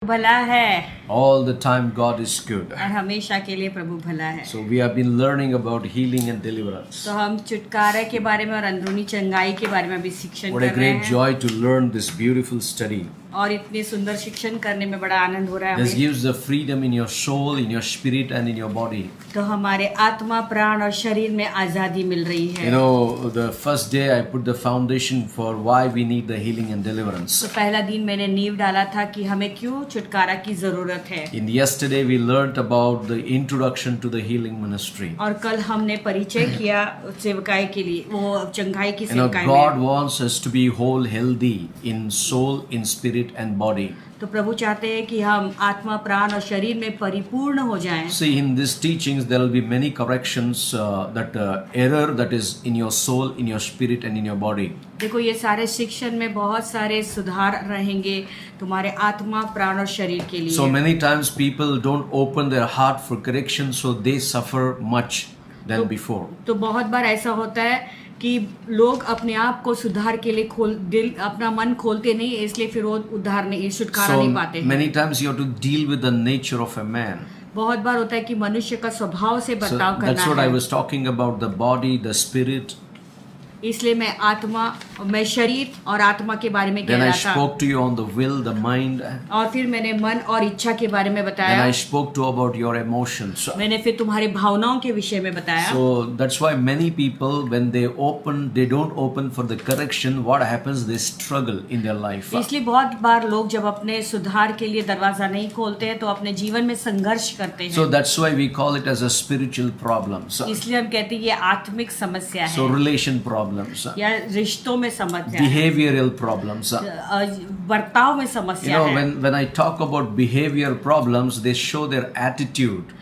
भला है All the time God is good. और हमेशा के लिए प्रभु भला है। So we have been learning about healing and deliverance. तो हम छुटकारे के बारे में और अंदरूनी चंगाई के बारे में भी शिक्षण What a कर रहे great हैं joy to learn this beautiful study. और इतने सुंदर शिक्षण करने में बड़ा आनंद हो रहा है This हमें। gives the freedom in your soul, in your spirit and in your body. तो हमारे आत्मा प्राण और शरीर में आजादी मिल रही है। You know, the first day I put the foundation for why we need the healing and deliverance. तो पहला दिन मैंने नींव डाला था कि हमें क्यों छुटकारा की जरूरत है। In yesterday we learnt about the introduction to the healing ministry. और कल हमने परिचय किया सेवकाई के लिए, वो चंगाई की You know, सेवकाई God में। wants us to be whole, healthy in soul, in spirit and body. तो प्रभु चाहते हैं कि हम आत्मा प्राण और शरीर में परिपूर्ण हो जाएं। See, in these teachings there will be many corrections, that error that is in your soul, in your spirit and in your body. देखो ये सारे शिक्षण में बहुत सारे सुधार रहेंगे तुम्हारे आत्मा प्राण और शरीर के लिए। So many times people don't open their heart for correction, so they suffer much than before. तो बहुत बार ऐसा होता है कि लोग अपने आप को सुधार के लिए दिल अपना मन खोलते नहीं, इसलिए फिर वो उद्धार नहीं, छुटकारा So नहीं पाते हैं। many times you have to deal with the nature of a man. बहुत बार होता है कि मनुष्य का स्वभाव से So बर्ताव that's करना what I है। was talking about, the body, the spirit. इसलिए मैं शरीर और आत्मा के बारे में कह Then I रहा था spoke to you on the will, the mind. और फिर मैंने मन और इच्छा के बारे में Then बताया। I spoke to about your emotions. मैंने फिर तुम्हारी भावनाओं के विषय में बताया। So that's why many people, when they don't open for the correction, what happens? They struggle in their life. इसलिए बहुत बार लोग जब अपने सुधार के लिए दरवाजा नहीं खोलते हैं तो अपने जीवन में संघर्ष करते So हैं। that's why we call it as a spiritual problem. So इसलिए हम कहते हैं ये आत्मिक समस्या है relation problems, या रिश्तों में समस्या है, behavioral problems. बर्ताव में You समस्या know, है। when I talk about behavior problems, they show their attitude.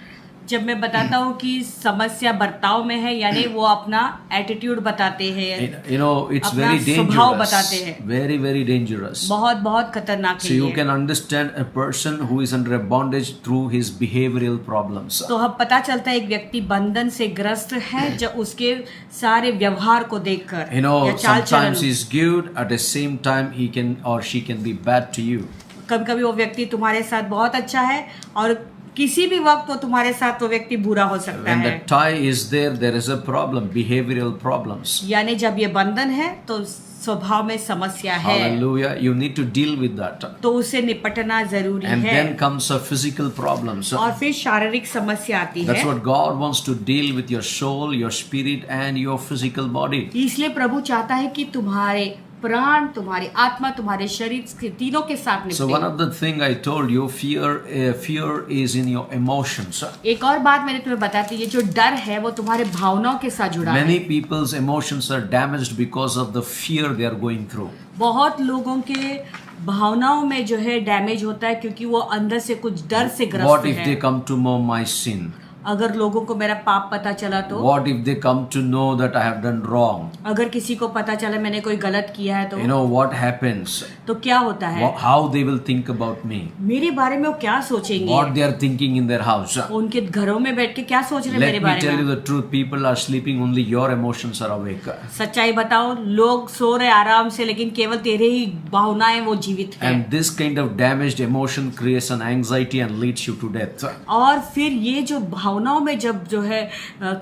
जब मैं बताता हूँ कि समस्या बर्ताव में है, यानी वो अपना एटीट्यूड बताते हैं, You know, it's अपना very स्वभाव dangerous. बताते हैं। Very, very dangerous. बहुत खतरनाक So है you ये। can understand a person who is under a bondage through his behavioral problems. तो हम पता चलता है एक व्यक्ति बंधन से ग्रस्त है जब उसके सारे व्यवहार को देखकर You know, या चाल sometimes चलन। he's good, at the same time he can or she can be bad to you. कभी कभी वो व्यक्ति तुम्हारे साथ बहुत अच्छा है और किसी भी वक्त वो तुम्हारे साथ वो व्यक्ति बुरा हो सकता When है। the tie is there is a problem, behavioral problems. यानी जब ये बंधन है तो स्वभाव में समस्या है, Hallelujah. You need to deal with that. तो उसे निपटना जरूरी And है। then comes a physical problems. और फिर शारीरिक समस्या आती That's है। what God wants to deal with your soul, your spirit and your physical body. इसलिए प्रभु चाहता है कि तुम्हारे प्राण, तुम्हारी आत्मा, तुम्हारे शरीर तीनों के साथ So one निपटे। of the thing I told you, fear is in your emotions. एक और बात मैंने तुम्हें बताई थी, ये जो डर है वो तुम्हारे भावनाओं के साथ जुड़ा है। Many people's emotions are damaged because of the fear they are going through. बहुत लोगों के भावनाओं में जो है डैमेज होता है क्योंकि वो अंदर से कुछ डर से What ग्रस्त if they है। come to know my sin? अगर लोगों को मेरा पाप पता चला तो, What if they come to know that I have done wrong? अगर किसी को पता चला मैंने कोई गलत किया है तो You know what happens? तो क्या होता है? How they will think about me? मेरे बारे में वो क्या सोचेंगे? What they are thinking in their house? उनके घरों में बैठ के क्या सोच रहे हैं मेरे Let me बारे tell you में? the truth. People are sleeping. Only your emotions are awake. सच्चाई बताओ, लोग सो रहे आराम से लेकिन केवल तेरे ही भावनाएं वो जीवित है। And this kind of damaged emotion creates an anxiety and leads you to death. और फिर ये जो भावनाओं में जब जो है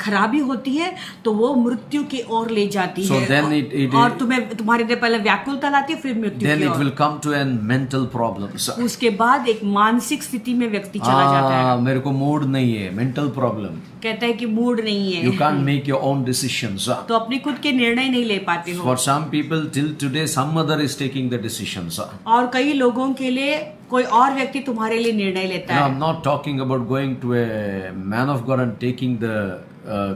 खराबी होती है तो वो मृत्यु की ओर ले जाती So है। then it और तुम्हारे लिए पहले व्याकुलता लाती है, फिर मृत्यु Then की it ore. will come to an mental problems. उसके बाद एक मानसिक स्थिति में व्यक्ति चला जाता है। मेरे को मूड नहीं है, mental problem. कहता है कि मूड नहीं है, You can't make your own decisions. तो अपने खुद के निर्णय नहीं ले पाते हो। For some people till today some other is taking the decisions. और कई लोगों के लिए कोई और व्यक्ति तुम्हारे लिए निर्णय लेता Now, है। I'm not talking about going to a man of God and taking the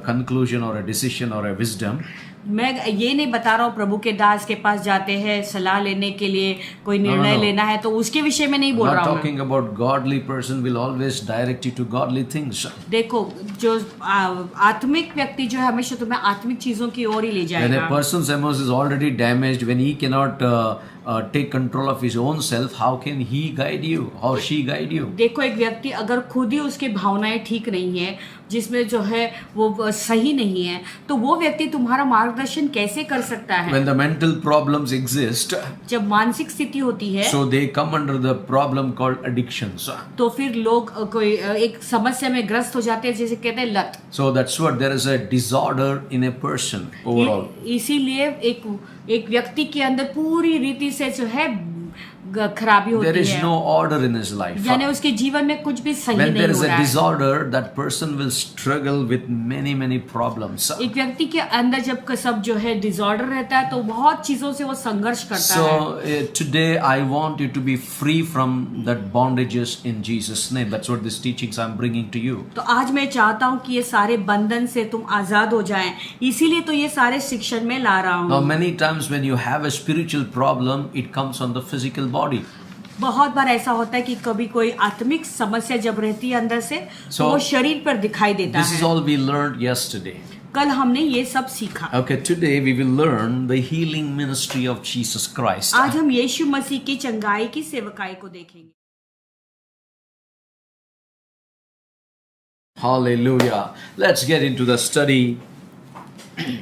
conclusion or a decision or a wisdom. मैं ये नहीं बता रहा हूँ प्रभु के दास के पास जाते हैं सलाह लेने के लिए, कोई निर्णय no. लेना है तो उसके विषय में नहीं I'm बोल not रहा हूँ। talking about godly person will always direct you to godly things. देखो जो आत्मिक व्यक्ति जो है हमेशा तुम्हें आत्मिक चीजों की ओर ही ले When a जाएगा। person's emotions is already damaged, when he cannot take control of his own self, how can he guide you or she guide you? देखो, एक व्यक्ति अगर खुद ही उसकी भावनाएं ठीक नहीं है, जिसमें जो है वो सही नहीं है, तो वो व्यक्ति तुम्हारा मार्गदर्शन कैसे कर सकता है? When the mental problems exist, जब मानसिक स्थिति होती है, so they come under the problem called addictions. तो फिर लोग कोई एक समस्या में ग्रस्त हो जाते हैं, जिसे कहते हैं लत. So that's what there is a disorder in a person overall. इसीलिए एक व्यक्ति के अंदर पूरी रीति से जो है खराबी होती है. There is no order in his life. यानी उसके जीवन में कुछ भी सही When नहीं there हो is a रहा है. disorder, that person will struggle with many problems. एक व्यक्ति के अंदर जब सब जो है डिसऑर्डर रहता है, तो बहुत चीजों से वो संघर्ष करता है. So today I want you to be free from that bondages in Jesus' name. That's what these teachings I'm bringing to you. तो आज मैं चाहता हूँ कि ये सारे बंधन से तुम आजाद हो जाएं, इसीलिए तो ये सारे शिक्षण में ला रहा Now हूँ. many times when you have a spiritual problem, it comes on the physical body. बहुत बार ऐसा होता है कि कभी कोई आत्मिक समस्या जब रहती है अंदर से, तो So, वो शरीर पर दिखाई देता This is है. all we learned yesterday. कल हमने ये सब सीखा. Okay, today we will learn the healing ministry of Jesus Christ. आज हम यीशु मसीह की चंगाई की सेवकाई को देखेंगे. Hallelujah. Let's get into the study.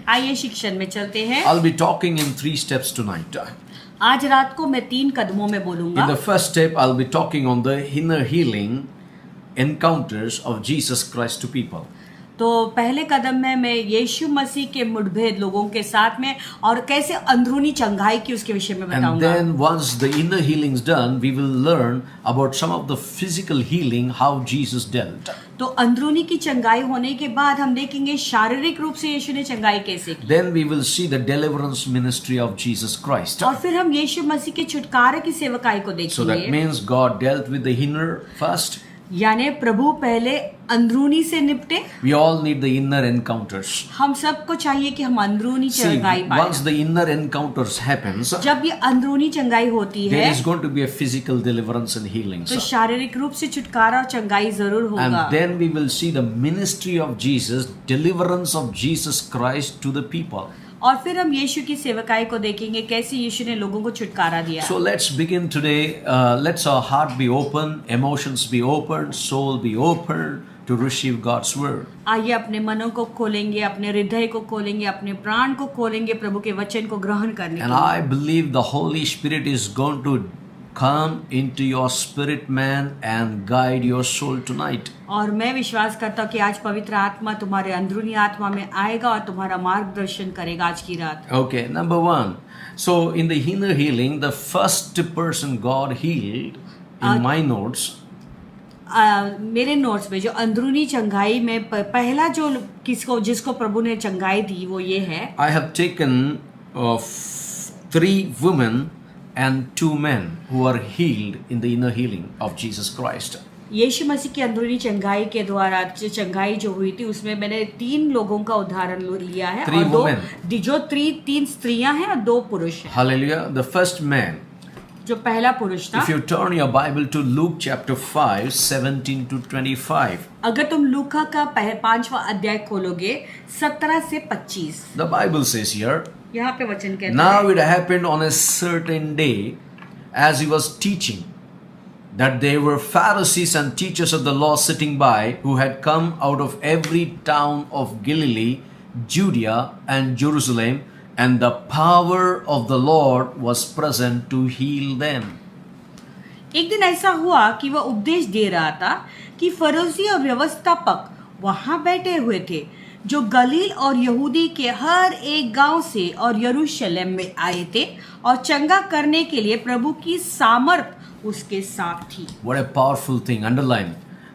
आइए शिक्षण में चलते हैं. I'll be talking in 3 steps tonight. आज रात को मैं 3 कदमों में बोलूंगा. In the first step, I'll be talking on the inner healing encounters of Jesus Christ to people. तो पहले कदम में मैं यीशु मसीह के मुठभेद लोगों के साथ में और कैसे अंदरूनी चंगाई की उसके विषय में And बताऊंगा. then once the inner healing is done, we will learn about some of the physical healing, how Jesus dealt. तो अंदरूनी की चंगाई होने के बाद हम देखेंगे शारीरिक रूप से यीशु ने चंगाई कैसे की. Then we will see the deliverance ministry of Jesus Christ. और फिर हम यीशु मसीह के छुटकारे की सेवकाई को So that देखेंगे. means God dealt with the inner first. यानी प्रभु पहले अंदरूनी से निपटे. We all need the inner encounters. हम सबको चाहिए कि हम अंदरूनी See, चंगाई once पाए. the inner encounters happens, जब ये अंदरूनी चंगाई होती there है, is going to be a physical deliverance and healing. तो शारीरिक रूप से छुटकारा और चंगाई जरूर होगा. And then we will see the ministry of Jesus, deliverance of Jesus Christ to the people. और फिर हम यीशु की सेवकाई को देखेंगे कैसे यीशु ने लोगों को छुटकारा दिया. So let's begin today. Let's our heart be open, emotions be open, soul be open to receive God's word. आइए अपने मनों को खोलेंगे, अपने हृदय को खोलेंगे, अपने प्राण को खोलेंगे प्रभु के वचन को ग्रहण करने के And लिए. I believe the Holy Spirit is going to come into your spirit man and guide your soul tonight. और मैं विश्वास करता हूँ कि आज पवित्र आत्मा तुम्हारे अंदरूनी आत्मा में आएगा और तुम्हारा मार्गदर्शन करेगा आज की रात. Okay, number 1. So in the inner healing, the first person God healed in my notes. मेरे नोट्स में जो अंदरूनी चंगाई में पहला जो जिसको प्रभु ने चंगाई दी वो ये है. I have taken 3 women and 2 men who are healed in the inner healing of Jesus Christ. यीशु मसीह की अंदरूनी चंगाई के द्वारा जो चंगाई जो हुई थी उसमें मैंने 3 लोगों का उदाहरण लिया है. 3 और women. जो 3 स्त्रियां हैं और 2 पुरुष हैं. Hallelujah. The first man. जो पहला पुरुष था. If you turn your Bible to Luke chapter 5, 17 to 25. अगर तुम लूका का 5वां अध्याय खोलोगे 17 से 25. The Bible says here, यहाँ पे वचन कहता now है. it happened on a certain day as he was teaching that there were Pharisees and teachers of the law sitting by who had come out of every town of Galilee, Judea and Jerusalem, and the power of the Lord was present to heal them. एक दिन ऐसा हुआ कि वह उपदेश दे रहा था कि फरीसी और व्यवस्थापक वहां बैठे हुए थे जो गलील और यहूदी के हर एक गांव से और यरूशलेम में आए थे और चंगा करने के लिए प्रभु की सामर्थ उसके साथ थी. What a powerful thing. Underline.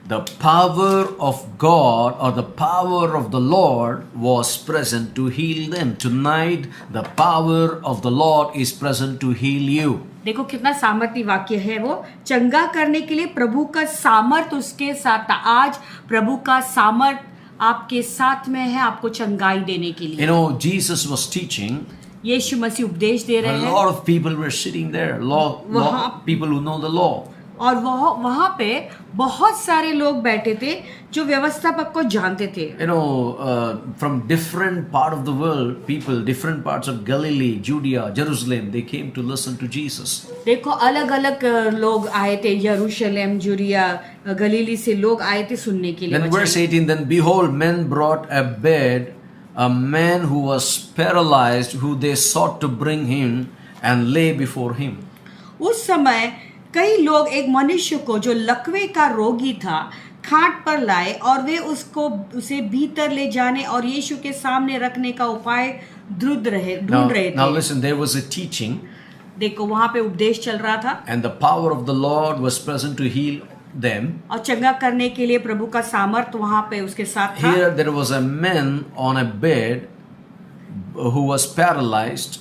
The power of God or the power of the Lord was present to heal them. Tonight, the power of the Lord is present to heal you. देखो कितना सामर्थ्य वाक्य है वो. चंगा करने के लिए प्रभु का सामर्थ उसके साथ था. आज प्रभु का सामर्थ आपके साथ में है आपको चंगाई देने के लिए. You know, Jesus was teaching. यीशु मसीह उपदेश दे A रहे हैं. lot of people were sitting there. People who know the law. और वहाँ पे बहुत सारे लोग बैठे थे जो व्यवस्थापक को जानते थे. You know, from different part of the world, people, different parts of Galilee, Judea, Jerusalem, they came to listen to Jesus. देखो अलग अलग लोग आए थे, यरूशलेम, जुरिया, गलीली से लोग आए थे सुनने के लिए. Then verse 18, then behold, men brought a bed, a man who was paralyzed, who they sought to bring him and lay before him. उस समय कई लोग एक मनुष्य को जो लकवे का रोगी था खाट पर लाए और वे उसे भीतर ले जाने और यीशु के सामने रखने का उपाय ढूंढ रहे Now थे. listen, there was a teaching, देखो वहां पे उपदेश चल रहा था and the power of the Lord was present to heal them. और चंगा करने के लिए प्रभु का सामर्थ वहां पे उसके साथ था. Here there was a man on a bed who was paralyzed.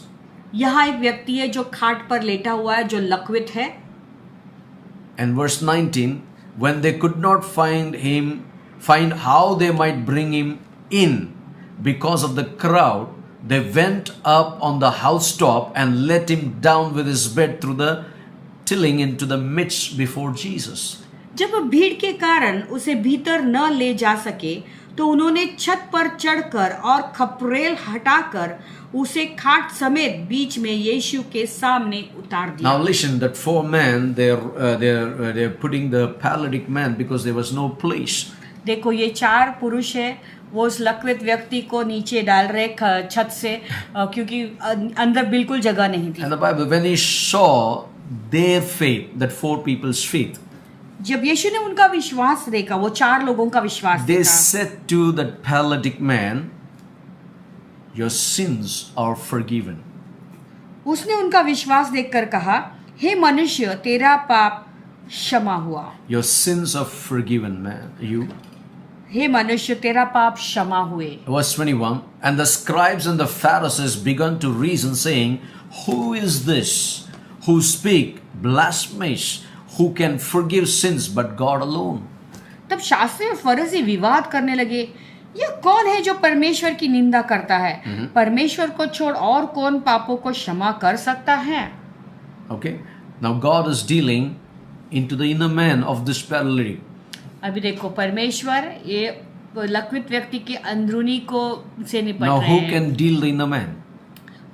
यहाँ एक व्यक्ति है जो खाट पर लेटा हुआ है, जो लकवित है. And verse 19, when they could not find how they might bring him in because of the crowd, they went up on the housetop and let him down with his bed through the tilling into the midst before Jesus. जब भीड़ के कारण उसे भीतर न ले जा सके तो उन्होंने छत पर चढ़कर और खपरेल हटाकर उसे खाट समेत बीच में यीशु के सामने उतार दिया. Now listen, that four men, they're putting the paralytic man because there was no place. देखो ये चार पुरुष है, वो उस लकवित व्यक्ति को नीचे डाल रहे छत से क्योंकि अंदर बिल्कुल जगह नहीं थी. And the Bible, when he saw their faith, that four people's faith, जब यीशु ने उनका विश्वास देखा, वो चार लोगों का विश्वास they देखा, said to that paralytic man, your sins are forgiven. उसने उनका विश्वास देखकर कहा, हे मनुष्य तेरा पाप क्षमा हुआ. Your sins are forgiven, man. You. हे मनुष्य तेरा पाप क्षमा हुए. Verse 21, and the scribes and the Pharisees began to reason, saying, who is this who speak blasphemies, who can forgive sins but God alone? तब शास्त्री और फरीसी विवाद करने लगे, यह कौन है जो परमेश्वर की निंदा करता है? परमेश्वर को छोड़ और कौन पापों को क्षमा कर सकता है? Okay, now God is dealing into the inner man of this paralytic. अभी देखो परमेश्वर ये लकवित व्यक्ति के अंदरूनी को से निपट Now रहे who हैं. can deal the inner man?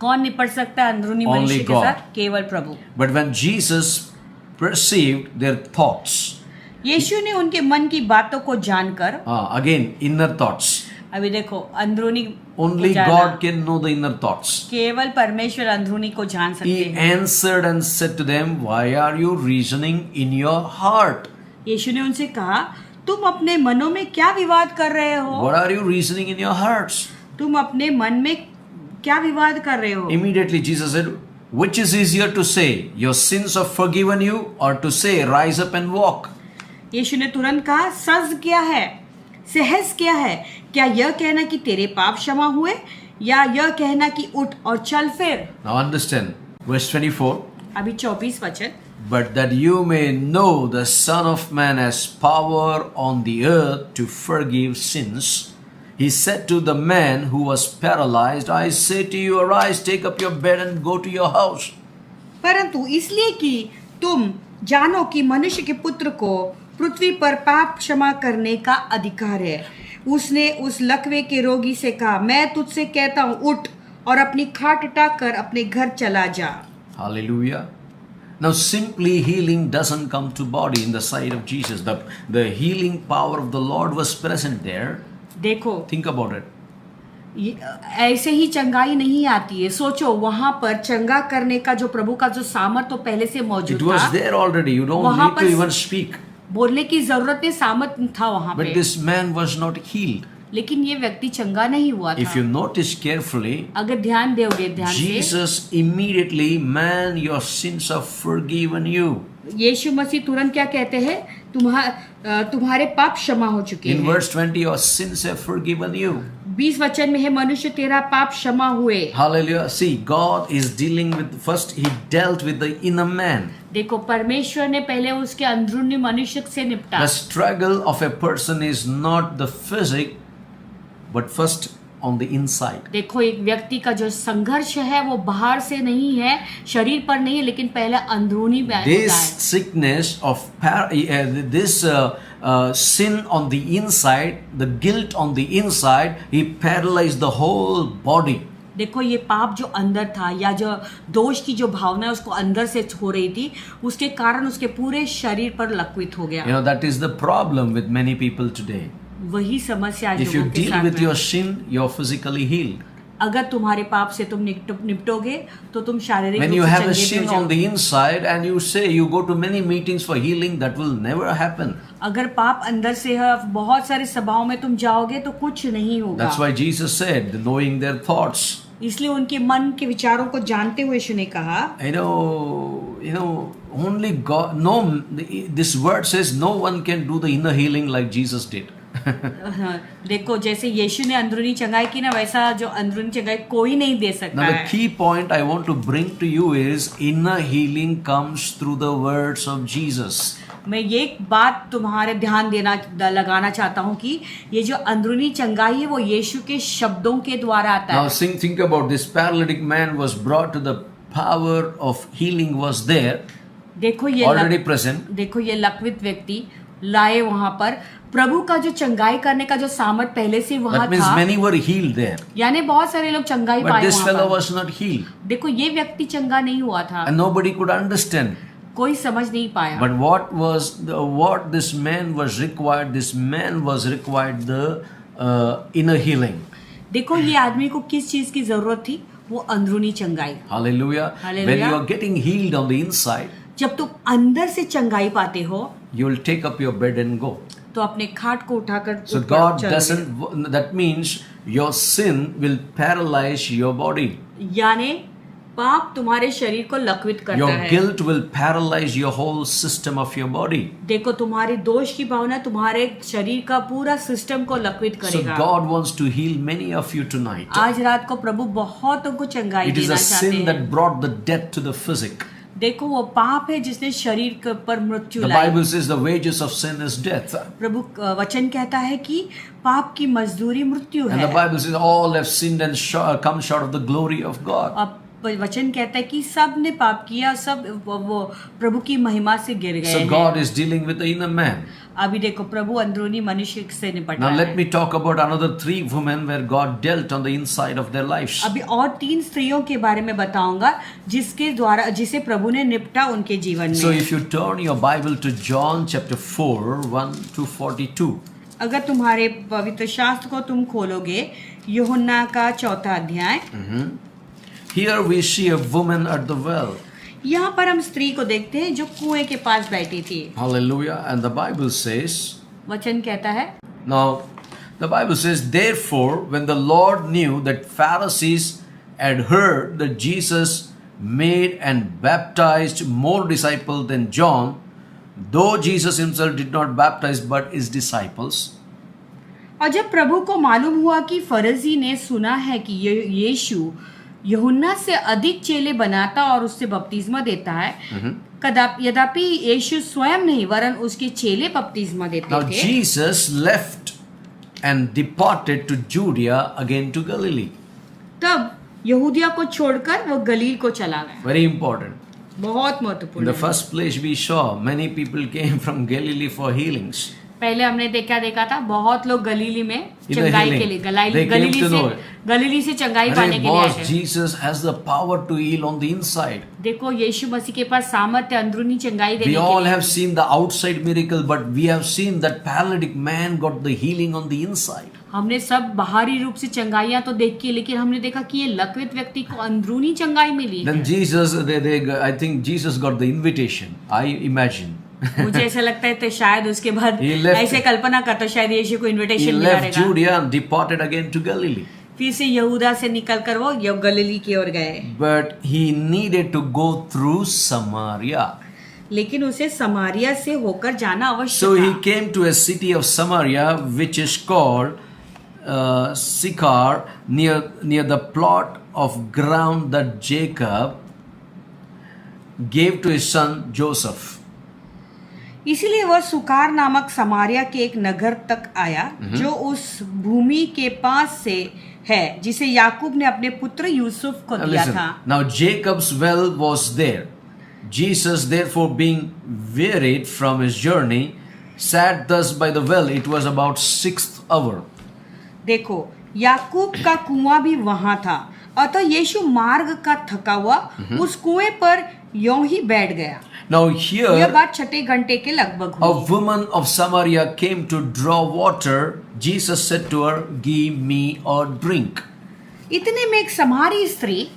कौन निपट सकता है अंदरूनी Only मनुष्य के God. साथ? केवल प्रभु. But when Jesus perceived their thoughts, यीशु ने उनके मन की बातों को जानकर, again inner thoughts, अभी देखो अंदरूनी only को जाना. God can know the inner thoughts. केवल परमेश्वर अंदरूनी को जान सकते He हैं. answered and said to them, why are you reasoning in your heart? यीशु ने उनसे कहा, तुम अपने मनों में क्या विवाद कर रहे हो? What are you reasoning in your hearts? तुम अपने मन में क्या विवाद कर रहे हो? Immediately Jesus said, which is easier to say, your sins are forgiven you, or to say, rise up and walk? यीशु ने तुरंत कहा, सज क्या है, सहज क्या है? क्या यह कहना कि तेरे पाप क्षमा हुए, या यह कहना कि उठ और चल फिर? Now understand, verse 24. अभी 24 वचन. But that you may know the Son of Man has power on the earth to forgive sins, he said to the man who was paralyzed, I say to you, arise, take up your bed and go to your house. परंतु इसलिए कि तुम जानो कि मनुष्य के पुत्र को पृथ्वी पर पाप क्षमा करने का अधिकार है. उसने उस लकवे के रोगी से कहा, मैं तुझसे कहता हूँ, उठ और अपनी खाट उठाकर अपने घर चला जा. Hallelujah. Now simply healing doesn't come to body in the sight of Jesus. The healing power of the Lord was present there. देखो Think about it. ऐसे ही चंगाई नहीं आती है. सोचो वहां पर चंगा करने का जो प्रभु का जो सामर्थ तो पहले से मौजूद It was था. there already. You don't वहाँ need to पर even speak. बोलने की जरूरत नहीं, सामर्थ था वहां But पे. this man was not healed. लेकिन ये व्यक्ति चंगा नहीं हुआ If you था. notice carefully, अगर ध्यान दोगे ध्यान से, Jesus immediately, man, your sins are forgiven you. यीशु मसीह तुरंत क्या कहते हैं, तुम्हारे पाप क्षमा हो चुके In हैं. verse 20, your sins are forgiven you. 20 वचन में है, मनुष्य तेरा पाप क्षमा हुए. Hallelujah. See, God is dealing with, first he dealt with the inner man. देखो परमेश्वर ने पहले उसके अंदरूनी मनुष्य से निपटा. The struggle of a person is not the physique, but first on the inside. देखो एक व्यक्ति का जो संघर्ष है वो बाहर से नहीं है, शरीर पर नहीं है, लेकिन पहले अंदरूनी में होता This है. sickness of this sin on the inside, the guilt on the inside, he paralyzed the whole body. देखो ये पाप जो अंदर था या जो दोष की जो भावना है उसको अंदर से हो रही थी, उसके कारण उसके पूरे शरीर पर लकवित हो गया. You know, that is the problem with many people today. वही समस्या आज If you लोगों के deal साथ with में. your sin, you're physically healed. अगर तुम्हारे पाप से तुम निपटोगे तो तुम शारीरिक When रूप you से have a चंगे sin भी हो on the inside and you say you go to many meetings for healing, that will never happen. अगर पाप अंदर से है, बहुत सारी सभाओं में तुम जाओगे तो कुछ नहीं होगा. That's why Jesus said, knowing their thoughts. इसलिए उनके मन के विचारों को जानते हुए यीशु ने कहा, You know, only God. No, this word says no one can do the inner healing like Jesus did. हाँ, देखो जैसे यीशु ने अंदरूनी चंगाई की ना, वैसा जो अंदरूनी चंगाई कोई नहीं दे सकता Now, the है. key point I want to bring to you is inner healing comes through the words of Jesus. मैं ये एक बात तुम्हारे ध्यान लगाना चाहता हूँ कि ये जो अंदरूनी चंगाई है वो यीशु के शब्दों के द्वारा आता Now, है. think about this paralytic man was brought to the power of healing was there देखो ये already present. देखो ये लकवित व्यक्ति लाए वहां पर, प्रभु का जो चंगाई करने का जो सामर्थ पहले से वहां That means था, many were healed there. यानी बहुत सारे लोग चंगाई But पाए this वहां fellow पर. was not healed. देखो ये व्यक्ति चंगा नहीं हुआ था, And nobody could understand. कोई समझ नहीं पाया. But what this man was required? This man was required the inner healing. देखो ये आदमी को किस चीज की जरूरत थी, वो अंदरूनी चंगाई. Hallelujah. Hallelujah. When you are getting healed on the inside, जब तुम अंदर से चंगाई पाते हो you will take up your bed and go. तो अपने खाट को उठाकर So ऊपर God चलोगे. doesn't. That means your sin will paralyze your body. यानी पाप तुम्हारे शरीर को लकवित करता Your है. guilt will paralyze your whole system of your body. देखो तुम्हारी दोष की भावना तुम्हारे शरीर का पूरा सिस्टम को लकवित So करेगा. God wants to heal many of you tonight. आज रात को प्रभु बहुतों को चंगाई It is देना a चाहते sin हैं. that brought the death to the physic. देखो वो पाप है जिसने शरीर पर मृत्यु The lie. Bible says the wages of sin is death. प्रभु वचन कहता है कि पाप की मजदूरी मृत्यु And the है. Bible says all have sinned and come short of the glory of God. अब वचन कहता है कि सब ने पाप किया, सब वो प्रभु की महिमा से गिर गए So हैं. God is dealing with the inner man. अभी देखो प्रभु अंदरूनी मनुष्य से निपट Now रहा let है. me talk about another 3 women where God dealt on the inside of their lives. अभी और 3 स्त्रियों के बारे में बताऊंगा जिसे प्रभु ने निपटा उनके जीवन So में. if you turn your Bible to John chapter 4, 1 to 42. अगर तुम्हारे पवित्र शास्त्र को तुम खोलोगे, यूहन्ना का 4 अध्याय, Here we see a woman at the well. यहाँ पर हम स्त्री को देखते हैं जो कुएं के पास बैठी थी. Hallelujah. And the Bible says, वचन कहता है, now the Bible says, therefore, when the Lord knew that Pharisees had heard that Jesus made and baptized more disciples than John, though Jesus himself did not baptize but his disciples. और जब प्रभु को मालूम हुआ कि फरीसी ने सुना है कि यीशु यूहन्ना से अधिक चेले बनाता और उससे बपतिस्मा देता है, यद्यपि यीशु स्वयं नहीं वरन उसके चेले बपतिस्मा देते Now थे. Jesus left and departed to Judea again to Galilee. तब यहूदिया को छोड़कर वो गलील को चला गया. Very important. बहुत In महत्वपूर्ण the है. first place we saw many people came from Galilee for healings. पहले हमने देखा था बहुत लोग गलीली में In the चंगाई healing. के लिए They came to know it. गलीली से चंगाई पाने Hey के लिए आए boss, थे. Jesus has the power to heal on the inside. देखो यीशु मसीह के पास सामर्थ्य अंदरूनी चंगाई We देने के all लिए. have seen the outside miracle, but we have seen that paralytic man got the healing on the inside. हमने सब बाहरी रूप से चंगाइयां तो देखी, लेकिन हमने देखा कि ये लकवित व्यक्ति को अंदरूनी चंगाई मिली. Then Jesus, I think Jesus got the invitation. I imagine. मुझे ऐसा लगता है तो शायद उसके बाद He left- ऐसे कल्पना करता शायद यीशु को He इनविटेशन मिला left रहेगा. Judea and departed again to Galilee. फिर से यहूदा से निकलकर वो गलीली की ओर गए, But he needed to go through Samaria. लेकिन उसे समारिया से होकर जाना अवश्य So he था. came to a city of Samaria, which is called Sychar, near the plot of ground that Jacob gave to his son Joseph. इसीलिए वह सुकार नामक समारिया के एक नगर तक आया जो उस भूमि के पास से है जिसे याकूब ने अपने पुत्र यूसुफ को Now दिया listen. था। Now Jacob's well was there. Jesus, therefore, being wearied from his journey, sat thus by the well. It was about 6th hour. देखो, याकूब का कुआं भी वहां था, अतः यीशु मार्ग का थका हुआ उस कुएं पर यों ही बैठ गया। Now यह here, बात 6 घंटे के लगभग a हुई। woman of Samaria came to draw water. Jesus said to her, "Give me a drink." इतने में एक समारी स्त्री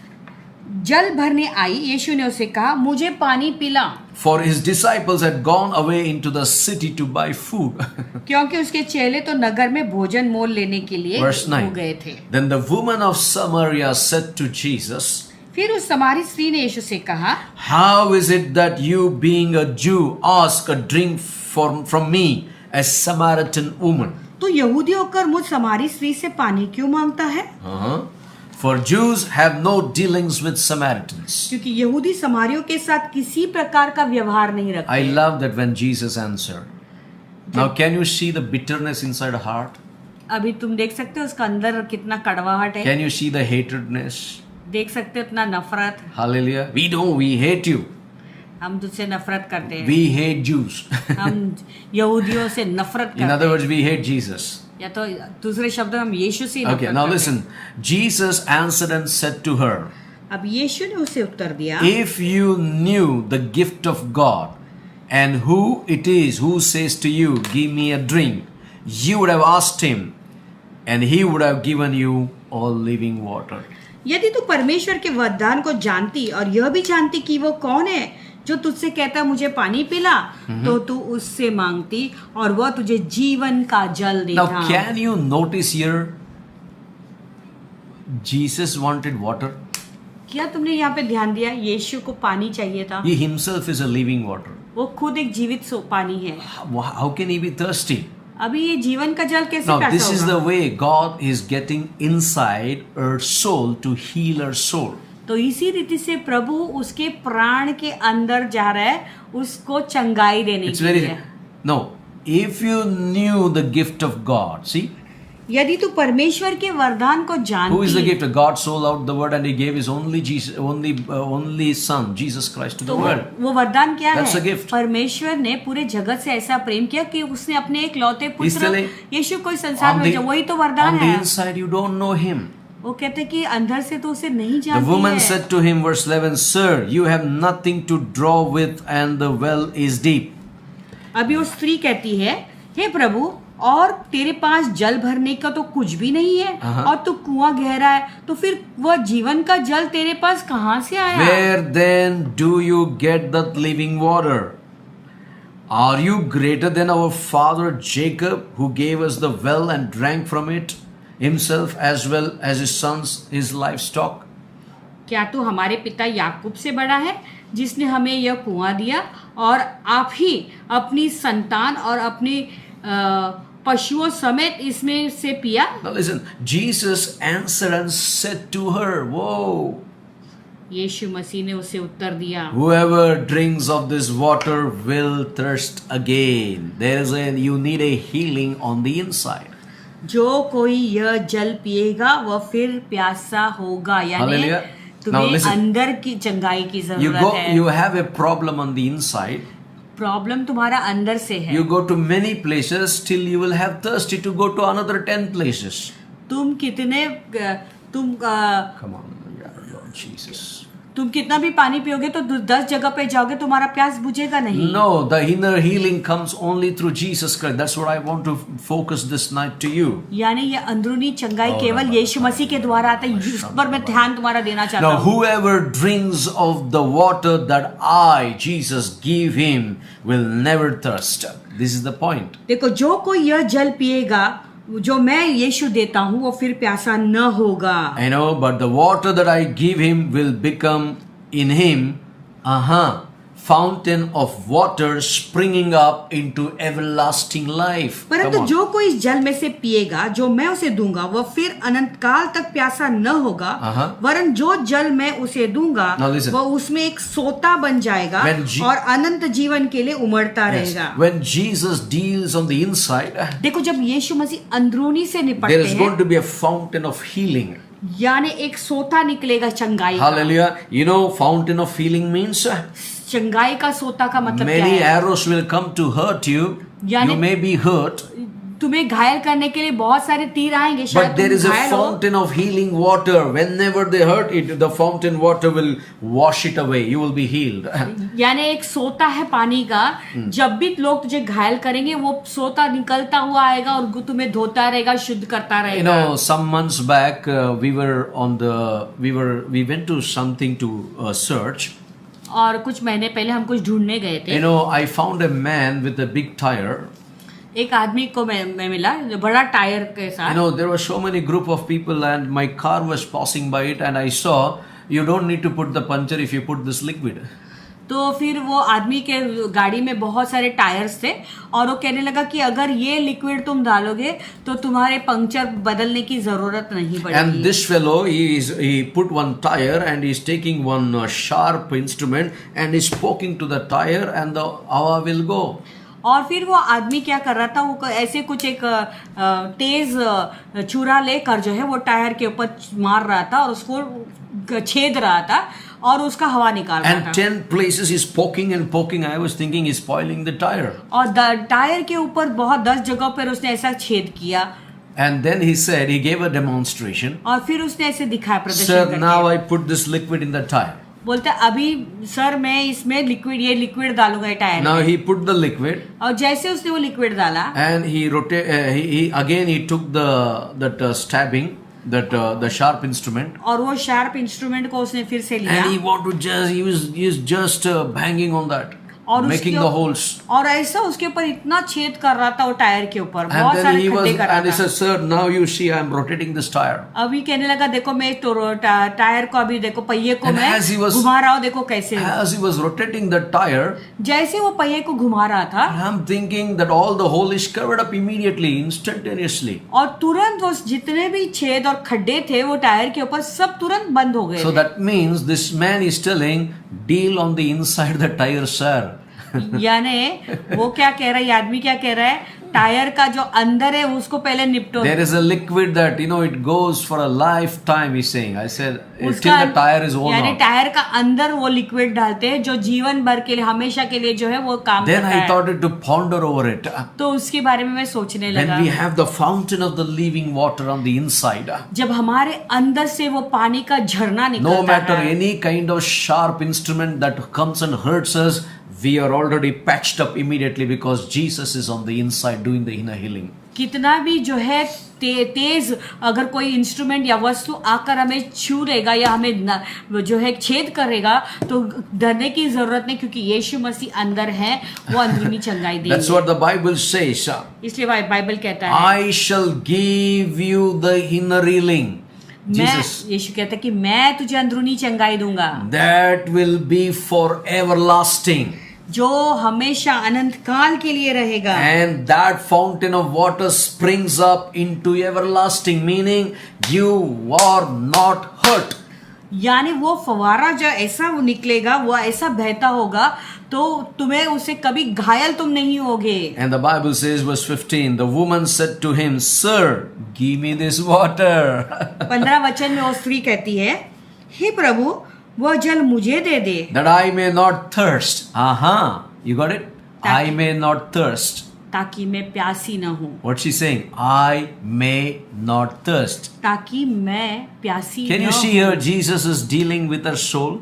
जल भरने आई। यीशु ने उसे कहा, मुझे पानी पिला, For his disciples had gone away into the city to buy food. क्योंकि उसके चेले तो नगर में भोजन मोल लेने के लिए Verse हो 9. गए थे। Then the woman of Samaria said to Jesus, फिर उस समारी स्त्री ने यीशु से कहा, "How is it that you, being a Jew, ask a drink from me, a Samaritan woman?" तो यहूदी होकर मुझ समारी स्त्री से पानी क्यों मांगता है? For Jews have no dealings with Samaritans. क्योंकि यहूदी समारियों के साथ किसी प्रकार का व्यवहार नहीं I रखते। love that when Jesus answered. Now, can you see the bitterness inside her heart? अभी तुम देख सकते हो उसका अंदर कितना कड़वाहट है, Can you see the hatredness? देख सकते हो इतना नफरत। Hallelujah. We hate you. हम तुझसे नफरत करते हैं, We hate Jews. हम यहूदियों से नफरत In करते other हैं, words, we hate Jesus. या तो दूसरे शब्द में हम यीशु से ही Okay, नफरत now करते listen. Jesus answered and said to her, हैं। अब यीशु ने उसे उत्तर दिया, "If you knew the gift of God and who it is who says to you, 'Give me a drink,' you would have asked him, and he would have given you all living water." यदि तू परमेश्वर के वरदान को जानती और यह भी जानती कि वो कौन है जो तुझसे कहता है मुझे पानी पिला, तो तू उससे मांगती और वह तुझे जीवन का जल Now, देता। can you notice here? Jesus wanted water. क्या तुमने यहाँ पे ध्यान दिया? यीशु को पानी चाहिए था। He himself is a living water. वो खुद एक जीवित पानी है। How can he be thirsty? अभी ये जीवन का जल कैसे Now, प्यासा this is the होगा? way God is getting inside her soul to heal her soul. तो इसी रीति से प्रभु उसके प्राण के अंदर जा रहा है उसको चंगाई देने It's के very लिए। no. If you knew the gift of God, see, यदि तू परमेश्वर के वरदान को who is the जानती, gift? God so loved the world and He gave His only Jesus, only Son, Jesus Christ, to तो the world. वो वरदान क्या That's a है? gift. परमेश्वर ने पूरे जगत से ऐसा प्रेम किया कि उसने अपने एक लौते He's पुत्र telling, यीशु को इस संसार On में भेजा। वही तो वरदान on the है। inside, you don't know Him. वो कहते कि अंदर से तो उसे नहीं The जानती woman है। said to him, verse 11, "Sir, you have nothing to draw with, and the well is deep." अभी वो स्त्री कहती है, हे प्रभु, और तेरे पास जल भरने का तो कुछ भी नहीं है और तू कुआं गहरा है, तो फिर वह जीवन का जल तेरे पास कहाँ से आया? Where then do you get that living water? Are you greater than our father Jacob, who gave us the well and drank from it himself as well as his sons, his livestock? क्या तू हमारे पिता याकूब से बड़ा है जिसने हमें यह कुआं दिया और आप ही अपनी संतान और अपने पशुओं समेत इसमें से पिया? Now listen, Jesus answered and said to her, "Whoa, यीशु मसीह ने उसे उत्तर दिया, whoever drinks of this water will thirst again." You need a healing on the inside. जो कोई यह जल पिएगा वह फिर प्यासा होगा, यानी Hallelujah. Now तुम्हें listen. अंदर की चंगाई की जरूरत है। You have a problem on the inside. Problem तुम्हारा अंदर से है। You go to many places, still you will have thirsty to go to another 10 places. तुम कितने तुम Come on, Lord Jesus. तुम कितना भी पानी पियोगे तो 10 जगह पे जाओगे, तुम्हारा प्यास बुझेगा नहीं। No, the inner healing comes only through Jesus Christ. That's what I want to focus this night to you. यानी ये अंदरूनी चंगाई केवल यीशु मसीह के द्वारा आता है। इस पर मैं ध्यान तुम्हारा देना चाहता Now, हूँ। whoever drinks of the water that I, Jesus, give him will never thirst. This is the point. देखो, जो कोई यह जल पिएगा जो मैं यीशु देता हूँ वो फिर प्यासा न होगा। I know, but the water that I give him will become in him, fountain of water springing up into everlasting life. परंतु Come on. जो कोई इस जल में से पिएगा जो मैं उसे दूंगा वह फिर अनंत काल तक प्यासा न होगा, वरन जो जल मैं उसे दूंगा Now listen. वह उसमें एक सोता बन जाएगा और अनंत जीवन के लिए उमड़ता रहेगा। When Jesus deals on the inside, देखो, जब यीशु मसीह अंदरूनी से there निपटते is going हैं, to be a fountain of healing. यानी एक सोता निकलेगा चंगाई का। Hallelujah. You know, fountain of healing means चंगाई का सोता का मतलब क्या many है? arrows will come to hurt you. यानी- You may be hurt, तुम्हें घायल करने के लिए बहुत सारे तीर आएंगे, शायद but there तुम is a घायल हो, fountain of healing water. Whenever they hurt it, the fountain water will wash it away. You will be healed. यानी एक सोता है पानी का। जब भी लोग तुझे घायल करेंगे वो सोता निकलता हुआ आएगा और तुम्हें धोता रहेगा, शुद्ध करता You रहेगा। know, some months back, we went to something to search. और कुछ महीने पहले हम कुछ ढूंढने गए थे। You know, I found a man with a big tire. एक आदमी को मैं मिला जो बड़ा टायर के You साथ। know, there were so many group of people, and my car was passing by it, and I saw you don't need to put the puncture if you put this liquid. तो फिर वो आदमी के गाड़ी में बहुत सारे टायर्स थे और वो कहने लगा कि अगर ये लिक्विड तुम डालोगे तो तुम्हारे पंक्चर बदलने की जरूरत नहीं And पड़ेगी। this fellow, he put one tire and he's taking one sharp instrument and he's poking to the tire, and the hava will go. और फिर वो आदमी क्या कर रहा था, वो ऐसे कुछ एक तेज छुरा लेकर जो है वो टायर के ऊपर मार रहा था और उसको छेद रहा था और उसका हवा निकाल रहा And था। 10 places he's poking and poking. I was thinking he's spoiling the tire. और टायर के ऊपर बहुत 10 जगहों पर उसने ऐसा छेद किया And then he said, he gave a demonstration. और फिर उसने ऐसे दिखाया प्रदर्शन Sir, करके। now I put this liquid in the tire. बोलते अभी सर मैं इसमें ये लिक्विड डालूंगा ये टायर Now में। he put the liquid और जैसे उसने वो लिक्विड डाला and he he took that stabbing, the sharp instrument, और वो शार्प इंस्ट्रूमेंट को उसने फिर से लिया and he was just banging on that, और making उसके the holes. और ऐसा उसके ऊपर इतना छेद कर रहा था वो टायर के ऊपर, And बहुत then सारे he खड्डे कर and he रहा था। said, sir, now you see I'm rotating this tire. अभी कहने लगा देखो मैं तो टायर को अभी देखो पहिए को And मैं as he was- घुमा रहा हूँ, देखो कैसे As he was rotating the tire, जैसे वो पहिए को घुमा रहा था I'm thinking that all the hole is covered up immediately, instantaneously. और तुरंत वो जितने भी छेद और खड्डे थे वो टायर के ऊपर सब तुरंत बंद हो गए So थे। that means this man is telling, deal on the inside the tire, sir. यानी वो क्या कह रहा है, ये आदमी क्या कह रहा है, टायर का जो अंदर है उसको पहले निपटो। There is a liquid that, you know, it goes for a lifetime, he's saying. I said, till उसका the tire is worn यानी out. टायर का अंदर वो लिक्विड डालते हैं जो जीवन भर के लिए हमेशा के लिए जो है वो काम Then करता I है। thought to ponder over it. तो उसके बारे में मैं सोचने When लगा, we have the fountain of the living water on the inside, जब हमारे अंदर से वो पानी का झरना no निकलता matter है, any kind of sharp instrument that comes and hurts us, we are already patched up immediately because Jesus is on the inside doing the inner healing. कितना भी जो है तेज अगर कोई इंस्ट्रूमेंट या वस्तु आकर हमें छू लेगा या हमें जो है छेद करेगा तो डरने की जरूरत नहीं, क्योंकि यीशु मसीह अंदर है, वो अंदरूनी चंगाई That's देंगे। what the Bible says. इसलिए बाइबल कहता है, I shall give you the inner healing. Jesus. यीशु कहता है कि मैं तुझे अंदरूनी चंगाई दूंगा That will be for everlasting. जो हमेशा अनंत काल के लिए रहेगा। And that fountain of water springs up into everlasting, meaning you are not hurt. यानी वो फवारा जो ऐसा वो निकलेगा, वो ऐसा बहता होगा तो तुम्हें उसे कभी घायल तुम नहीं होगे। And the Bible says, verse 15, the woman said to him, Sir, give me this water. 15 वचन में वो स्त्री कहती है, हे प्रभु वह जल मुझे दे दे That I may not thirst. You got it? I may not thirst. ताकि मैं प्यासी न हूँ। What's she saying? I may not thirst. ताकि मैं प्यासी Can न you see हूँ। here Jesus is dealing with her soul?